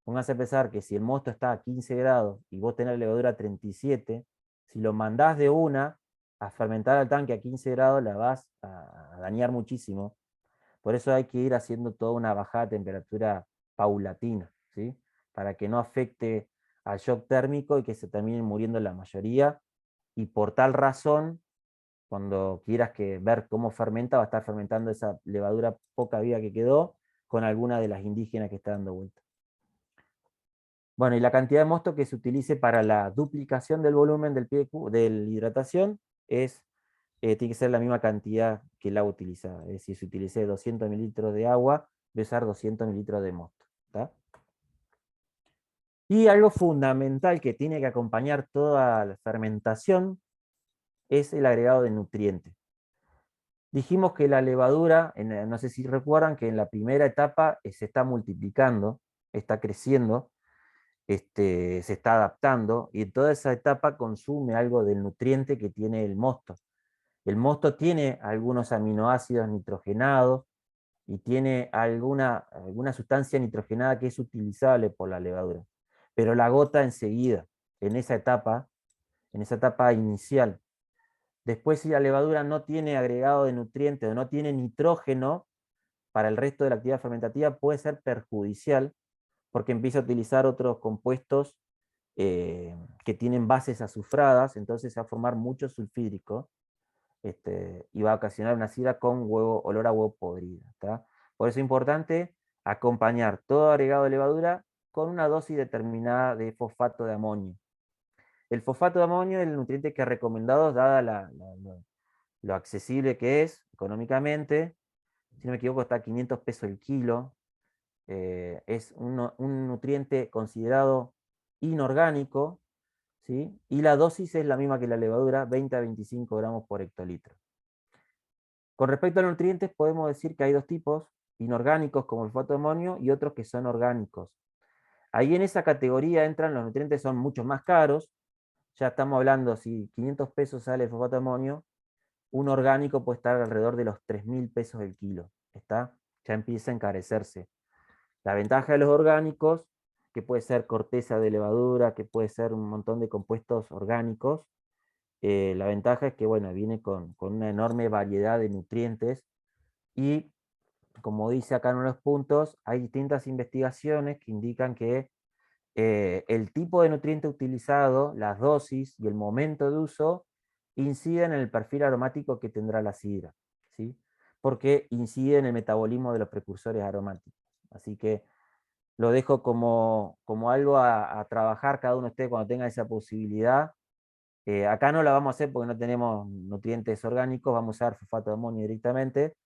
pónganse a pensar que si el mosto está a 15 grados y vos tenés la levadura a 37, si lo mandás de una a fermentar al tanque a 15 grados, la vas a dañar muchísimo. Por eso hay que ir haciendo toda una bajada de temperatura paulatina, ¿sí?, para que no afecte al shock térmico y que se terminen muriendo la mayoría. Y por tal razón, cuando quieras ver cómo fermenta, va a estar fermentando esa levadura poca viva que quedó con alguna de las indígenas que está dando vuelta. Bueno, y la cantidad de mosto que se utilice para la duplicación del volumen del de la hidratación tiene que ser la misma cantidad que el agua utilizada. Es decir, si utilicé 200 mililitros de agua, voy a usar 200 mililitros de mosto, ¿tá? Y algo fundamental que tiene que acompañar toda la fermentación es el agregado de nutrientes. Dijimos que la levadura, no sé si recuerdan, que en la primera etapa se está multiplicando, está creciendo, se está adaptando, y en toda esa etapa consume algo del nutriente que tiene el mosto. El mosto tiene algunos aminoácidos nitrogenados y tiene alguna sustancia nitrogenada que es utilizable por la levadura. pero la gota enseguida, en esa etapa inicial. Después, si la levadura no tiene agregado de nutrientes o no tiene nitrógeno para el resto de la actividad fermentativa, puede ser perjudicial porque empieza a utilizar otros compuestos que tienen bases azufradas, entonces se va a formar mucho sulfídrico y va a ocasionar una sidra con olor a huevo podrido. ¿Tá? Por eso es importante acompañar todo agregado de levadura con una dosis determinada de fosfato de amonio. El fosfato de amonio es el nutriente que es recomendado, dada lo accesible que es económicamente. Si no me equivoco, está a 500 pesos el kilo. Es un nutriente considerado inorgánico, ¿sí? Y la dosis es la misma que la levadura, 20 a 25 gramos por hectolitro. Con respecto a los nutrientes, podemos decir que hay dos tipos, inorgánicos como el fosfato de amonio y otros que son orgánicos. Ahí en esa categoría entran los nutrientes que son mucho más caros. Ya estamos hablando, si 500 pesos sale el fosfato de amonio, un orgánico puede estar alrededor de los 3.000 pesos el kilo. Ya empieza a encarecerse. La ventaja de los orgánicos, que puede ser corteza de levadura, que puede ser un montón de compuestos orgánicos, la ventaja es que bueno, viene con una enorme variedad de nutrientes y, como dice acá en unos puntos, hay distintas investigaciones que indican que el tipo de nutriente utilizado, las dosis y el momento de uso inciden en el perfil aromático que tendrá la sidra, ¿sí? Porque incide en el metabolismo de los precursores aromáticos. Así que lo dejo como algo a trabajar cada uno de ustedes cuando tenga esa posibilidad. Acá no la vamos a hacer porque no tenemos nutrientes orgánicos, vamos a usar fosfato de amonio directamente,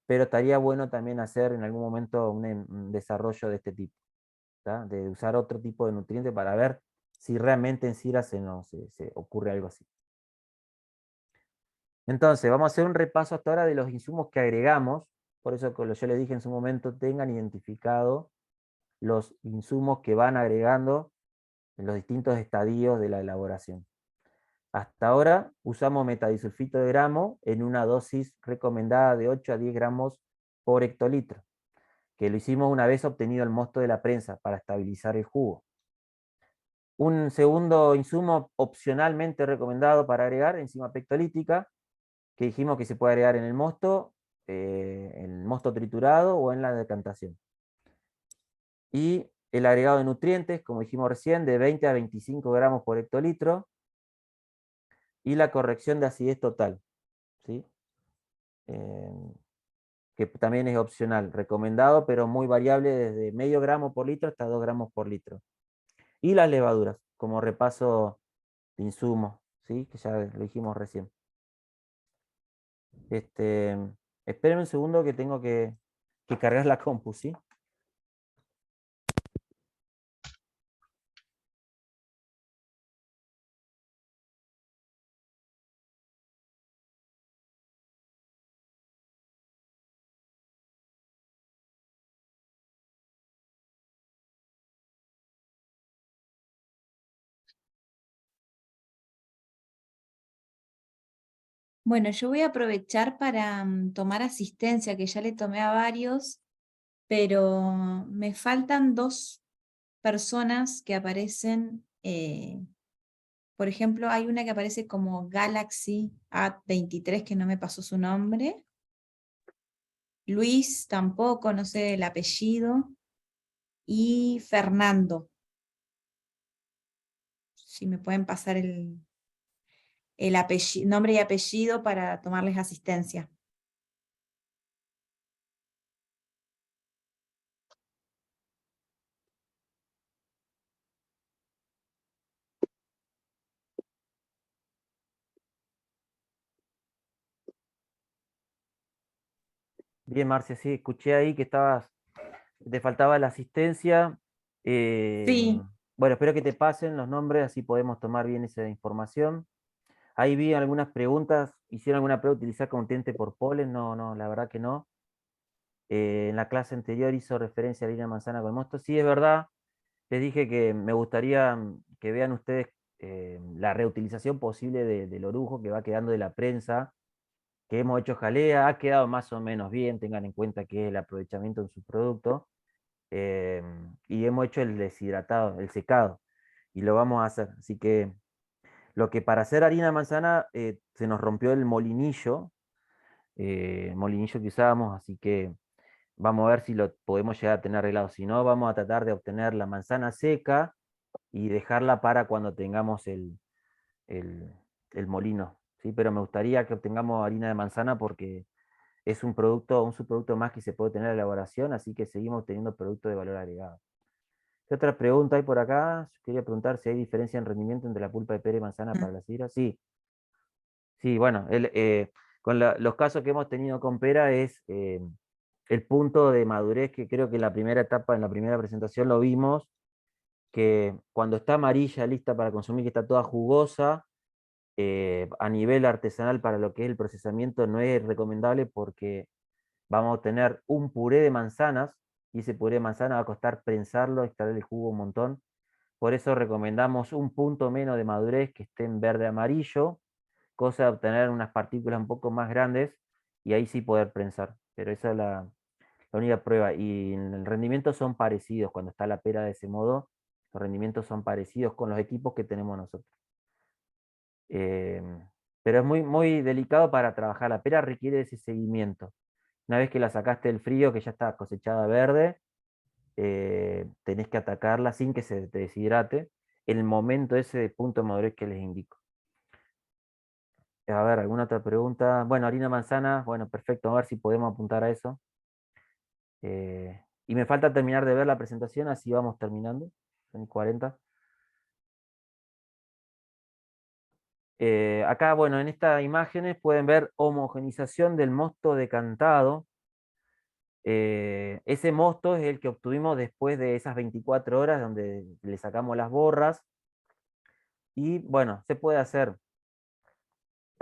pero estaría bueno también hacer en algún momento un desarrollo de este tipo, ¿tá? De usar otro tipo de nutriente para ver si realmente en sidra se ocurre algo así. Entonces, vamos a hacer un repaso hasta ahora de los insumos que agregamos, por eso como yo les dije en su momento, tengan identificado los insumos que van agregando en los distintos estadios de la elaboración. Hasta ahora usamos metadisulfito de gramo en una dosis recomendada de 8 a 10 gramos por hectolitro, que lo hicimos una vez obtenido el mosto de la prensa para estabilizar el jugo. Un segundo insumo opcionalmente recomendado para agregar, enzima pectolítica, que dijimos que se puede agregar en el mosto triturado o en la decantación. Y el agregado de nutrientes, como dijimos recién, de 20 a 25 gramos por hectolitro, y la corrección de acidez total, ¿sí? Que también es opcional, recomendado, pero muy variable desde medio gramo por litro hasta 2 gramos por litro. Y las levaduras, como repaso de insumos, ¿sí? Que ya lo dijimos recién. Espérenme un segundo que tengo que cargar la compu, ¿sí? Bueno, yo voy a aprovechar para tomar asistencia, que ya le tomé a varios, pero me faltan dos personas que aparecen. Por ejemplo, hay una que aparece como Galaxy A23, que no me pasó su nombre. Luis tampoco, no sé el apellido. Y Fernando. Si me pueden pasar el nombre y apellido para tomarles asistencia. Bien, Marcia, sí, escuché ahí que te faltaba la asistencia. Sí, Bueno, espero que te pasen los nombres, así podemos tomar bien esa información. Ahí vi algunas preguntas, ¿hicieron alguna prueba de utilizar nutriente por polen? No, no, la verdad que no. En la clase anterior hizo referencia a la harina de manzana con mosto. Sí, es verdad, les dije que me gustaría que vean ustedes la reutilización posible del orujo que va quedando de la prensa, que hemos hecho jalea, ha quedado más o menos bien, tengan en cuenta que es el aprovechamiento en su producto. y hemos hecho el deshidratado, el secado, y lo vamos a hacer. Así que lo que para hacer harina de manzana se nos rompió el molinillo que usábamos, así que vamos a ver si lo podemos llegar a tener arreglado. Si no, vamos a tratar de obtener la manzana seca y dejarla para cuando tengamos el, el molino, ¿sí? Pero me gustaría que obtengamos harina de manzana porque es un producto, un subproducto más que se puede tener en la elaboración, así que seguimos teniendo productos de valor agregado. ¿Qué otra pregunta hay por acá? Quería preguntar si hay diferencia en rendimiento entre la pulpa de pera y manzana para la sidra. Sí, sí, bueno, con los casos que hemos tenido con pera es el punto de madurez, que creo que en la primera etapa, en la primera presentación lo vimos, que cuando está amarilla, lista para consumir, que está toda jugosa, a nivel artesanal para lo que es el procesamiento no es recomendable porque vamos a tener un puré de manzanas, y ese puré de manzana va a costar prensarlo, extraer el jugo un montón. Por eso recomendamos un punto menos de madurez que esté en verde amarillo, cosa de obtener unas partículas un poco más grandes y ahí sí poder prensar. Pero esa es la única prueba. Y en el rendimiento son parecidos. Cuando está la pera de ese modo, los rendimientos son parecidos con los equipos que tenemos nosotros. Eh, pero es muy, muy delicado para trabajar. La pera requiere ese seguimiento. Una vez que la sacaste del frío, que ya está cosechada verde, tenés que atacarla sin que se te deshidrate, el momento ese de punto de madurez que les indico. A ver, ¿alguna otra pregunta? Bueno, harina de manzana, bueno, perfecto, a ver si podemos apuntar a eso. Y me falta terminar de ver la presentación, así vamos terminando, en 40. Acá, bueno, en estas imágenes pueden ver homogenización del mosto decantado. Ese mosto es el que obtuvimos después de esas 24 horas donde le sacamos las borras. Y bueno, se puede hacer.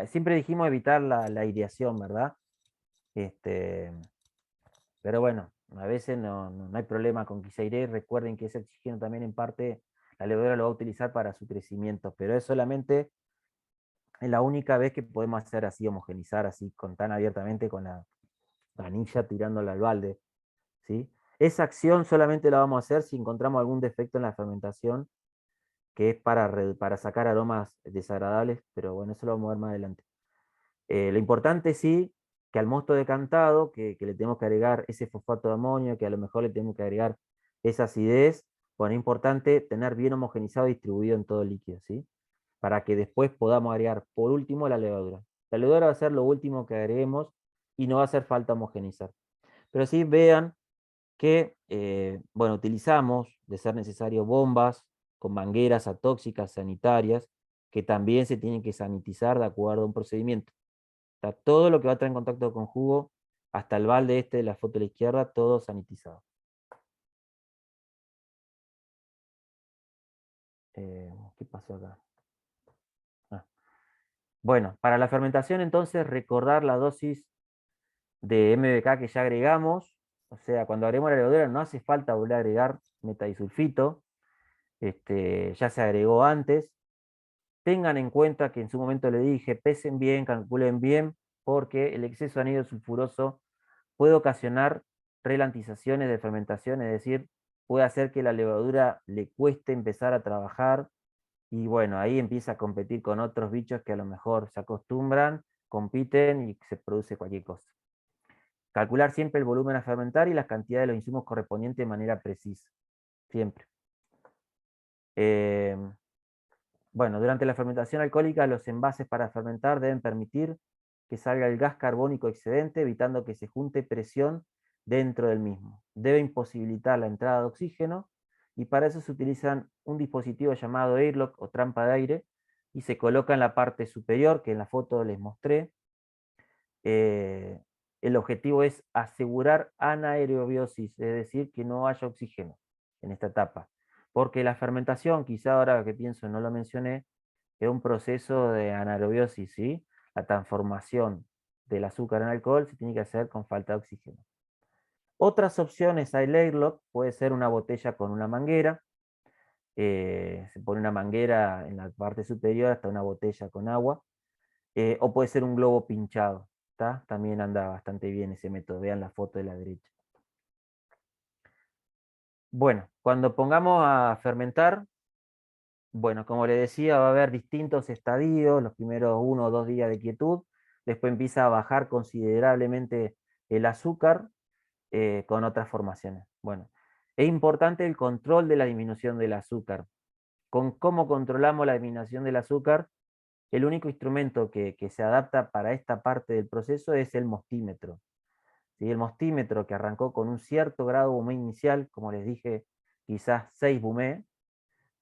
Siempre dijimos evitar la aireación, ¿verdad? Este, pero bueno, a veces no hay problema con que se airee. Recuerden que ese oxígeno también en parte la levadura lo va a utilizar para su crecimiento, pero es solamente la única vez que podemos hacer así, homogenizar así tan abiertamente con la anilla tirándola al balde, ¿sí? Esa acción solamente la vamos a hacer si encontramos algún defecto en la fermentación, que es para sacar aromas desagradables, pero bueno, eso lo vamos a ver más adelante. Lo importante sí, que al mosto decantado, que le tenemos que agregar ese fosfato de amonio, que a lo mejor le tenemos que agregar esa acidez, bueno, es importante tener bien homogenizado y distribuido en todo el líquido, ¿sí? Para que después podamos agregar, por último, la levadura. La levadura va a ser lo último que agreguemos y no va a hacer falta homogenizar. Pero sí vean que, bueno, utilizamos, de ser necesario, bombas con mangueras atóxicas sanitarias, que también se tienen que sanitizar de acuerdo a un procedimiento. Está todo lo que va a estar en contacto con jugo, hasta el balde este de la foto de la izquierda, todo sanitizado. ¿Qué pasó acá? Ah. Bueno, para la fermentación entonces recordar la dosis de MBK que ya agregamos. O sea, cuando agregamos la levadura no hace falta volver a agregar metadisulfito. Ya se agregó antes. Tengan en cuenta que en su momento le dije, pesen bien, calculen bien, porque el exceso de anhídrido sulfuroso puede ocasionar relantizaciones de fermentación, es decir, puede hacer que la levadura le cueste empezar a trabajar, y bueno, ahí empieza a competir con otros bichos que a lo mejor se acostumbran, compiten y se produce cualquier cosa. Calcular siempre el volumen a fermentar y las cantidades de los insumos correspondientes de manera precisa, siempre. Bueno, durante la fermentación alcohólica, los envases para fermentar deben permitir que salga el gas carbónico excedente, evitando que se junte presión dentro del mismo. Debe imposibilitar la entrada de oxígeno, y para eso se utilizan un dispositivo llamado airlock o trampa de aire, y se coloca en la parte superior, que en la foto les mostré. El objetivo es asegurar anaerobiosis, es decir, que no haya oxígeno en esta etapa. Porque la fermentación, quizá ahora que pienso no lo mencioné, es un proceso de anaerobiosis, ¿sí? La transformación del azúcar en alcohol se tiene que hacer con falta de oxígeno. Otras opciones al airlock puede ser una botella con una manguera. Se pone una manguera en la parte superior hasta una botella con agua. O puede ser un globo pinchado. ¿Tá? También anda bastante bien ese método. Vean la foto de la derecha. Bueno, cuando pongamos a fermentar, bueno, como le decía, va a haber distintos estadios, los primeros 1 o 2 días de quietud, después empieza a bajar considerablemente el azúcar con otras formaciones. Bueno, es importante el control de la disminución del azúcar. Con cómo controlamos la disminución del azúcar, el único instrumento que se adapta para esta parte del proceso es el mostímetro. ¿Sí? El mostímetro, que arrancó con un cierto grado BUME inicial, como les dije, quizás 6 BUME,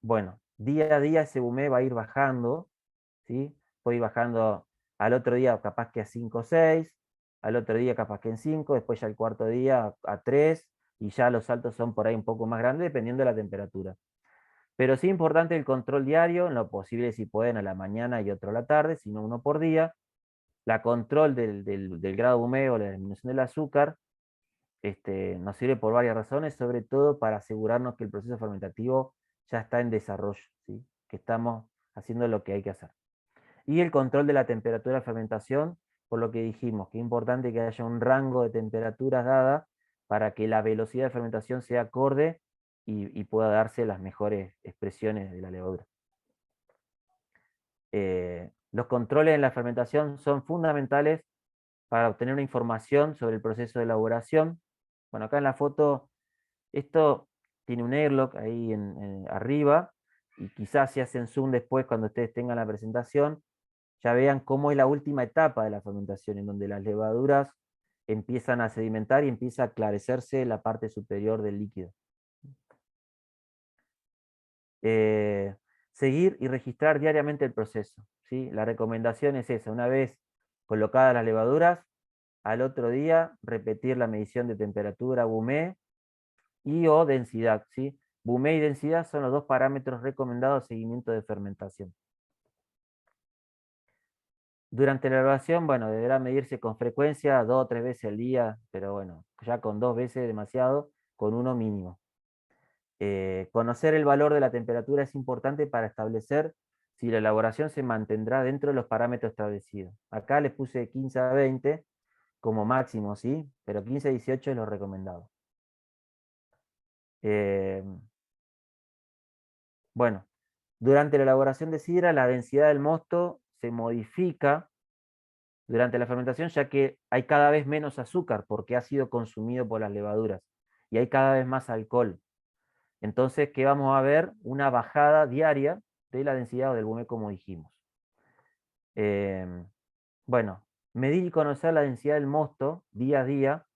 bueno, día a día ese BUME va a ir bajando, ¿sí? Puede ir bajando al otro día capaz que a 5 o 6, al otro día capaz que en 5, después ya el cuarto día a 3, y ya los saltos son por ahí un poco más grandes dependiendo de la temperatura. Pero sí importante el control diario, en lo posible si pueden a la mañana y otro a la tarde, si no uno por día. La control del grado BUME o la disminución del azúcar nos sirve por varias razones, sobre todo para asegurarnos que el proceso fermentativo ya está en desarrollo, ¿sí? Que estamos haciendo lo que hay que hacer. Y el control de la temperatura de fermentación, por lo que dijimos, que es importante que haya un rango de temperaturas dada para que la velocidad de fermentación sea acorde y pueda darse las mejores expresiones de la levadura. Los controles en la fermentación son fundamentales para obtener una información sobre el proceso de elaboración. Bueno, acá en la foto, esto tiene un airlock ahí arriba, y quizás si hacen zoom después cuando ustedes tengan la presentación, ya vean cómo es la última etapa de la fermentación, en donde las levaduras empiezan a sedimentar y empieza a aclarecerse la parte superior del líquido. Seguir y registrar diariamente el proceso, ¿sí? La recomendación es esa: una vez colocadas las levaduras, al otro día repetir la medición de temperatura, BUME y o densidad, ¿sí? BUME y densidad son los 2 parámetros recomendados de seguimiento de fermentación. Durante la elaboración, bueno, deberá medirse con frecuencia 2 o 3 veces al día, pero bueno, ya con 2 veces demasiado, con 1 mínimo. Conocer el valor de la temperatura es importante para establecer si la elaboración se mantendrá dentro de los parámetros establecidos. Acá les puse 15 a 20 como máximo, ¿sí? Pero 15 a 18 es lo recomendado. Bueno, durante la elaboración de sidra, la densidad del mosto se modifica durante la fermentación, ya que hay cada vez menos azúcar porque ha sido consumido por las levaduras, y hay cada vez más alcohol. Entonces, ¿qué vamos a ver? Una bajada diaria de la densidad del BUME, como dijimos. Bueno, medir y conocer la densidad del mosto día a día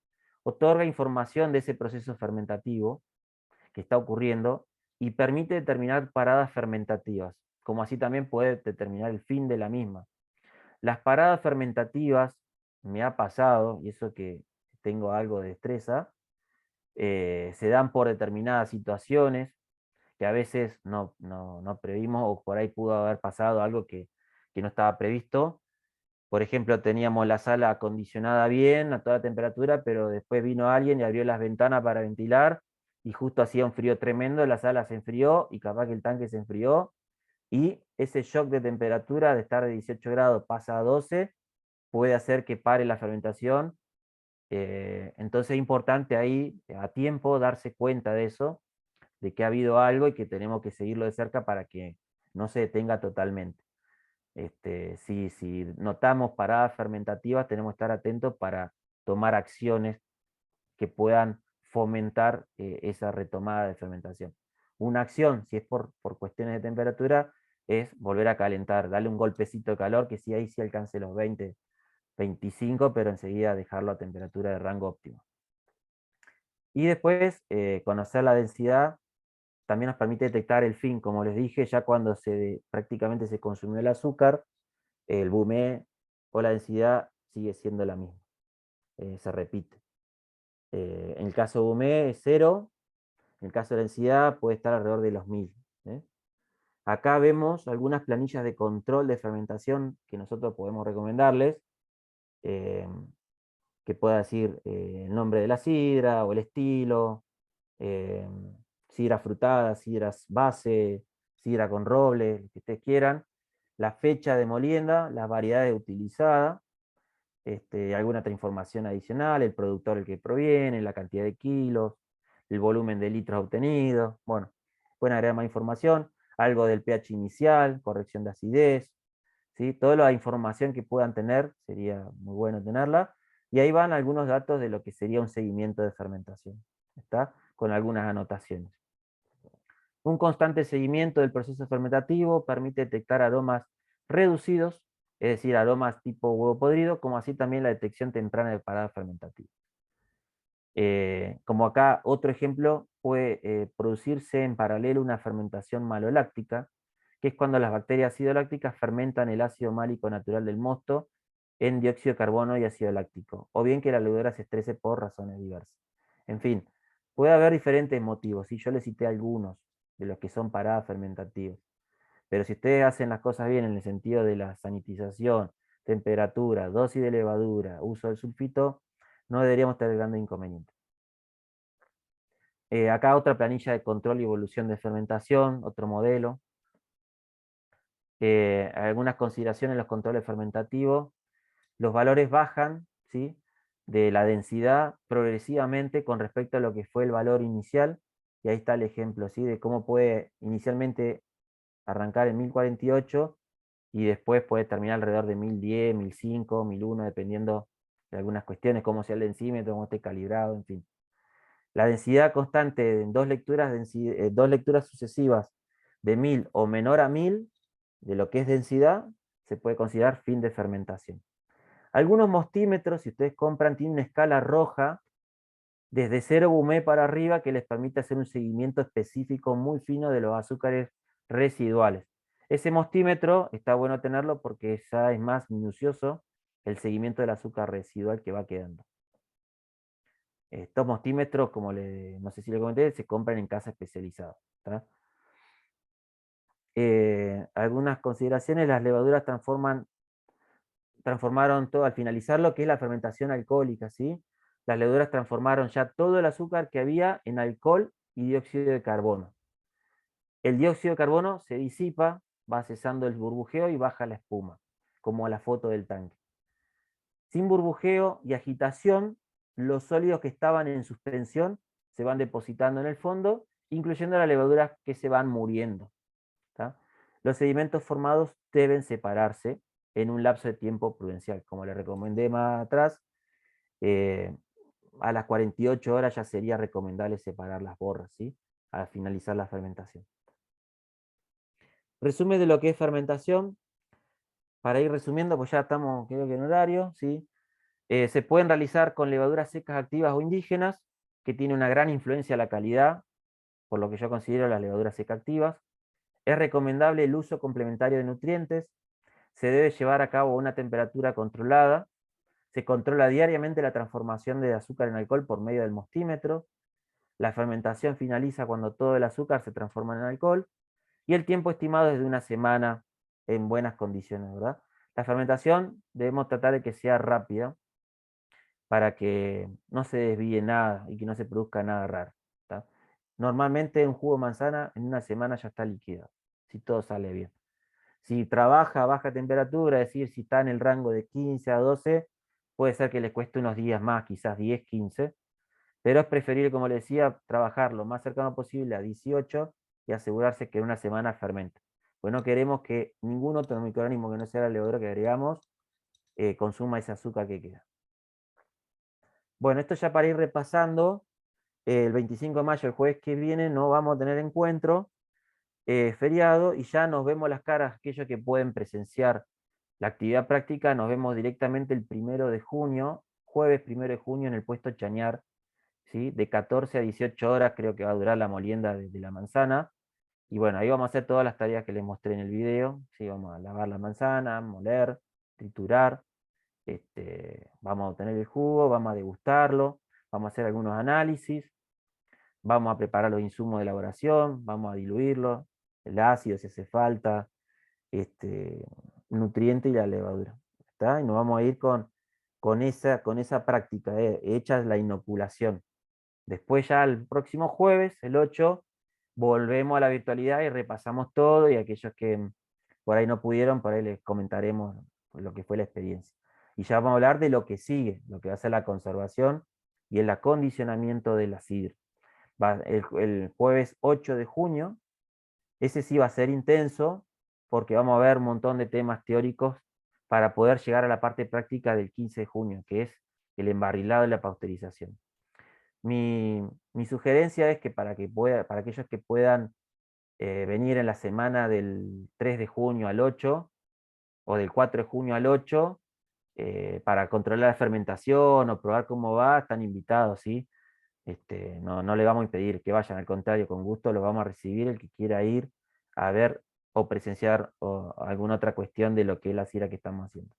otorga información de ese proceso fermentativo que está ocurriendo y permite determinar paradas fermentativas, como así también puede determinar el fin de la misma. Las paradas fermentativas, me ha pasado, y eso que tengo algo de destreza, se dan por determinadas situaciones que a veces no previmos, o por ahí pudo haber pasado algo que no estaba previsto. Por ejemplo, teníamos la sala acondicionada bien, a toda temperatura, pero después vino alguien y abrió las ventanas para ventilar, y justo hacía un frío tremendo, la sala se enfrió, y capaz que el tanque se enfrió, y ese shock de temperatura de estar de 18 grados pasa a 12, puede hacer que pare la fermentación. Entonces es importante ahí, a tiempo, darse cuenta de eso, de que ha habido algo y que tenemos que seguirlo de cerca para que no se detenga totalmente. Si notamos paradas fermentativas, tenemos que estar atentos para tomar acciones que puedan fomentar esa retomada de fermentación. Una acción, si es por cuestiones de temperatura, es volver a calentar, darle un golpecito de calor, que sí, ahí sí alcance los 20, 25, pero enseguida dejarlo a temperatura de rango óptimo. Y después, conocer la densidad también nos permite detectar el fin, como les dije, ya cuando prácticamente se consumió el azúcar, el BUME o la densidad sigue siendo la misma, se repite. En el caso BUME es 0, en el caso de densidad puede estar alrededor de los 1000. Acá vemos algunas planillas de control de fermentación que nosotros podemos recomendarles, que pueda decir el nombre de la sidra o el estilo, sidra frutada, sidras base, sidra con roble, lo que ustedes quieran, la fecha de molienda, las variedades utilizadas, alguna otra información adicional, el productor el que proviene, la cantidad de kilos, el volumen de litros obtenidos, bueno, pueden agregar más información, algo del pH inicial, corrección de acidez, ¿sí? Toda la información que puedan tener, sería muy bueno tenerla, y ahí van algunos datos de lo que sería un seguimiento de fermentación, ¿está? Con algunas anotaciones. Un constante seguimiento del proceso fermentativo permite detectar aromas reducidos, es decir, aromas tipo huevo podrido, como así también la detección temprana de parada fermentativa. Como acá otro ejemplo, puede producirse en paralelo una fermentación maloláctica, que es cuando las bacterias acidolácticas fermentan el ácido málico natural del mosto en dióxido de carbono y ácido láctico, o bien que la levadura se estrese por razones diversas. En fin, puede haber diferentes motivos, y yo les cité algunos de los que son paradas fermentativas. Pero si ustedes hacen las cosas bien en el sentido de la sanitización, temperatura, dosis de levadura, uso del sulfito, no deberíamos tener grandes inconvenientes. Acá otra planilla de control y evolución de fermentación, otro modelo. Algunas consideraciones en los controles fermentativos. Los valores bajan, ¿sí?, de la densidad progresivamente con respecto a lo que fue el valor inicial. Y ahí está el ejemplo, ¿sí?, de cómo puede inicialmente arrancar en 1048 y después puede terminar alrededor de 1010, 1005, 1001, dependiendo de algunas cuestiones, cómo sea el densímetro, cómo esté calibrado, en fin. La densidad constante en dos lecturas sucesivas de 1000 o menor a 1000, de lo que es densidad, se puede considerar fin de fermentación. Algunos mostímetros, si ustedes compran, tienen una escala roja desde 0 Bumé para arriba que les permite hacer un seguimiento específico muy fino de los azúcares residuales. Ese mostímetro está bueno tenerlo porque ya es más minucioso el seguimiento del azúcar residual que va quedando. Estos mostímetros, como no sé si le comenté, se compran en casas especializadas. Algunas consideraciones: las levaduras transformaron todo al finalizar lo que es la fermentación alcohólica, ¿sí? Las levaduras transformaron ya todo el azúcar que había en alcohol y dióxido de carbono. El dióxido de carbono se disipa, va cesando el burbujeo y baja la espuma, como la foto del tanque. Sin burbujeo y agitación, los sólidos que estaban en suspensión se van depositando en el fondo, incluyendo las levaduras que se van muriendo, ¿tá? Los sedimentos formados deben separarse en un lapso de tiempo prudencial. Como le recomendé más atrás, a las 48 horas ya sería recomendable separar las borras, ¿sí?, al finalizar la fermentación. Resumen de lo que es fermentación. Para ir resumiendo, pues ya estamos, creo que en horario, ¿sí? Se pueden realizar con levaduras secas activas o indígenas, que tiene una gran influencia a la calidad, por lo que yo considero las levaduras secas activas. Es recomendable el uso complementario de nutrientes. Se debe llevar a cabo a una temperatura controlada. Se controla diariamente la transformación de azúcar en alcohol por medio del mostímetro. La fermentación finaliza cuando todo el azúcar se transforma en alcohol. Y el tiempo estimado es de una semana en buenas condiciones, ¿verdad? La fermentación debemos tratar de que sea rápida para que no se desvíe nada y que no se produzca nada raro, ¿tá? Normalmente un jugo de manzana en una semana ya está liquidado, si todo sale bien. Si trabaja a baja temperatura, es decir, si está en el rango de 15 a 12, puede ser que le cueste unos días más, quizás 10, 15, pero es preferible, como le decía, trabajar lo más cercano posible a 18 y asegurarse que en una semana fermente. Pues no queremos que ningún otro microorganismo que no sea la levadura que agregamos consuma ese azúcar que queda. Bueno, esto ya para ir repasando, el 25 de mayo, el jueves que viene, no vamos a tener encuentro, feriado, y ya nos vemos las caras, aquellos que pueden presenciar la actividad práctica, nos vemos directamente el 1 de junio, jueves 1 de junio, en el puesto Chañar, ¿sí? De 14 a 18 horas creo que va a durar la molienda de la manzana, y bueno, ahí vamos a hacer todas las tareas que les mostré en el video, ¿sí? Vamos a lavar la manzana, moler, triturar, vamos a obtener el jugo, vamos a degustarlo, vamos a hacer algunos análisis, vamos a preparar los insumos de elaboración, vamos a diluirlo, el ácido si hace falta, nutriente y la levadura, ¿está? Y nos vamos a ir con esa práctica, hecha la inoculación. Después ya el próximo jueves, el 8, volvemos a la virtualidad y repasamos todo, y aquellos que por ahí no pudieron, por ahí les comentaremos lo que fue la experiencia. Y ya vamos a hablar de lo que sigue, lo que va a ser la conservación y el acondicionamiento de la sidra. el jueves 8 de junio. Ese sí va a ser intenso, porque vamos a ver un montón de temas teóricos para poder llegar a la parte práctica del 15 de junio, que es el embarrilado y la pasteurización. Mi sugerencia es que para aquellos que puedan venir en la semana del 3 de junio al 8, o del 4 de junio al 8, para controlar la fermentación o probar cómo va, están invitados, ¿sí? No le vamos a impedir que vayan, al contrario, con gusto los vamos a recibir el que quiera ir a ver o presenciar o alguna otra cuestión de lo que es la sira que estamos haciendo.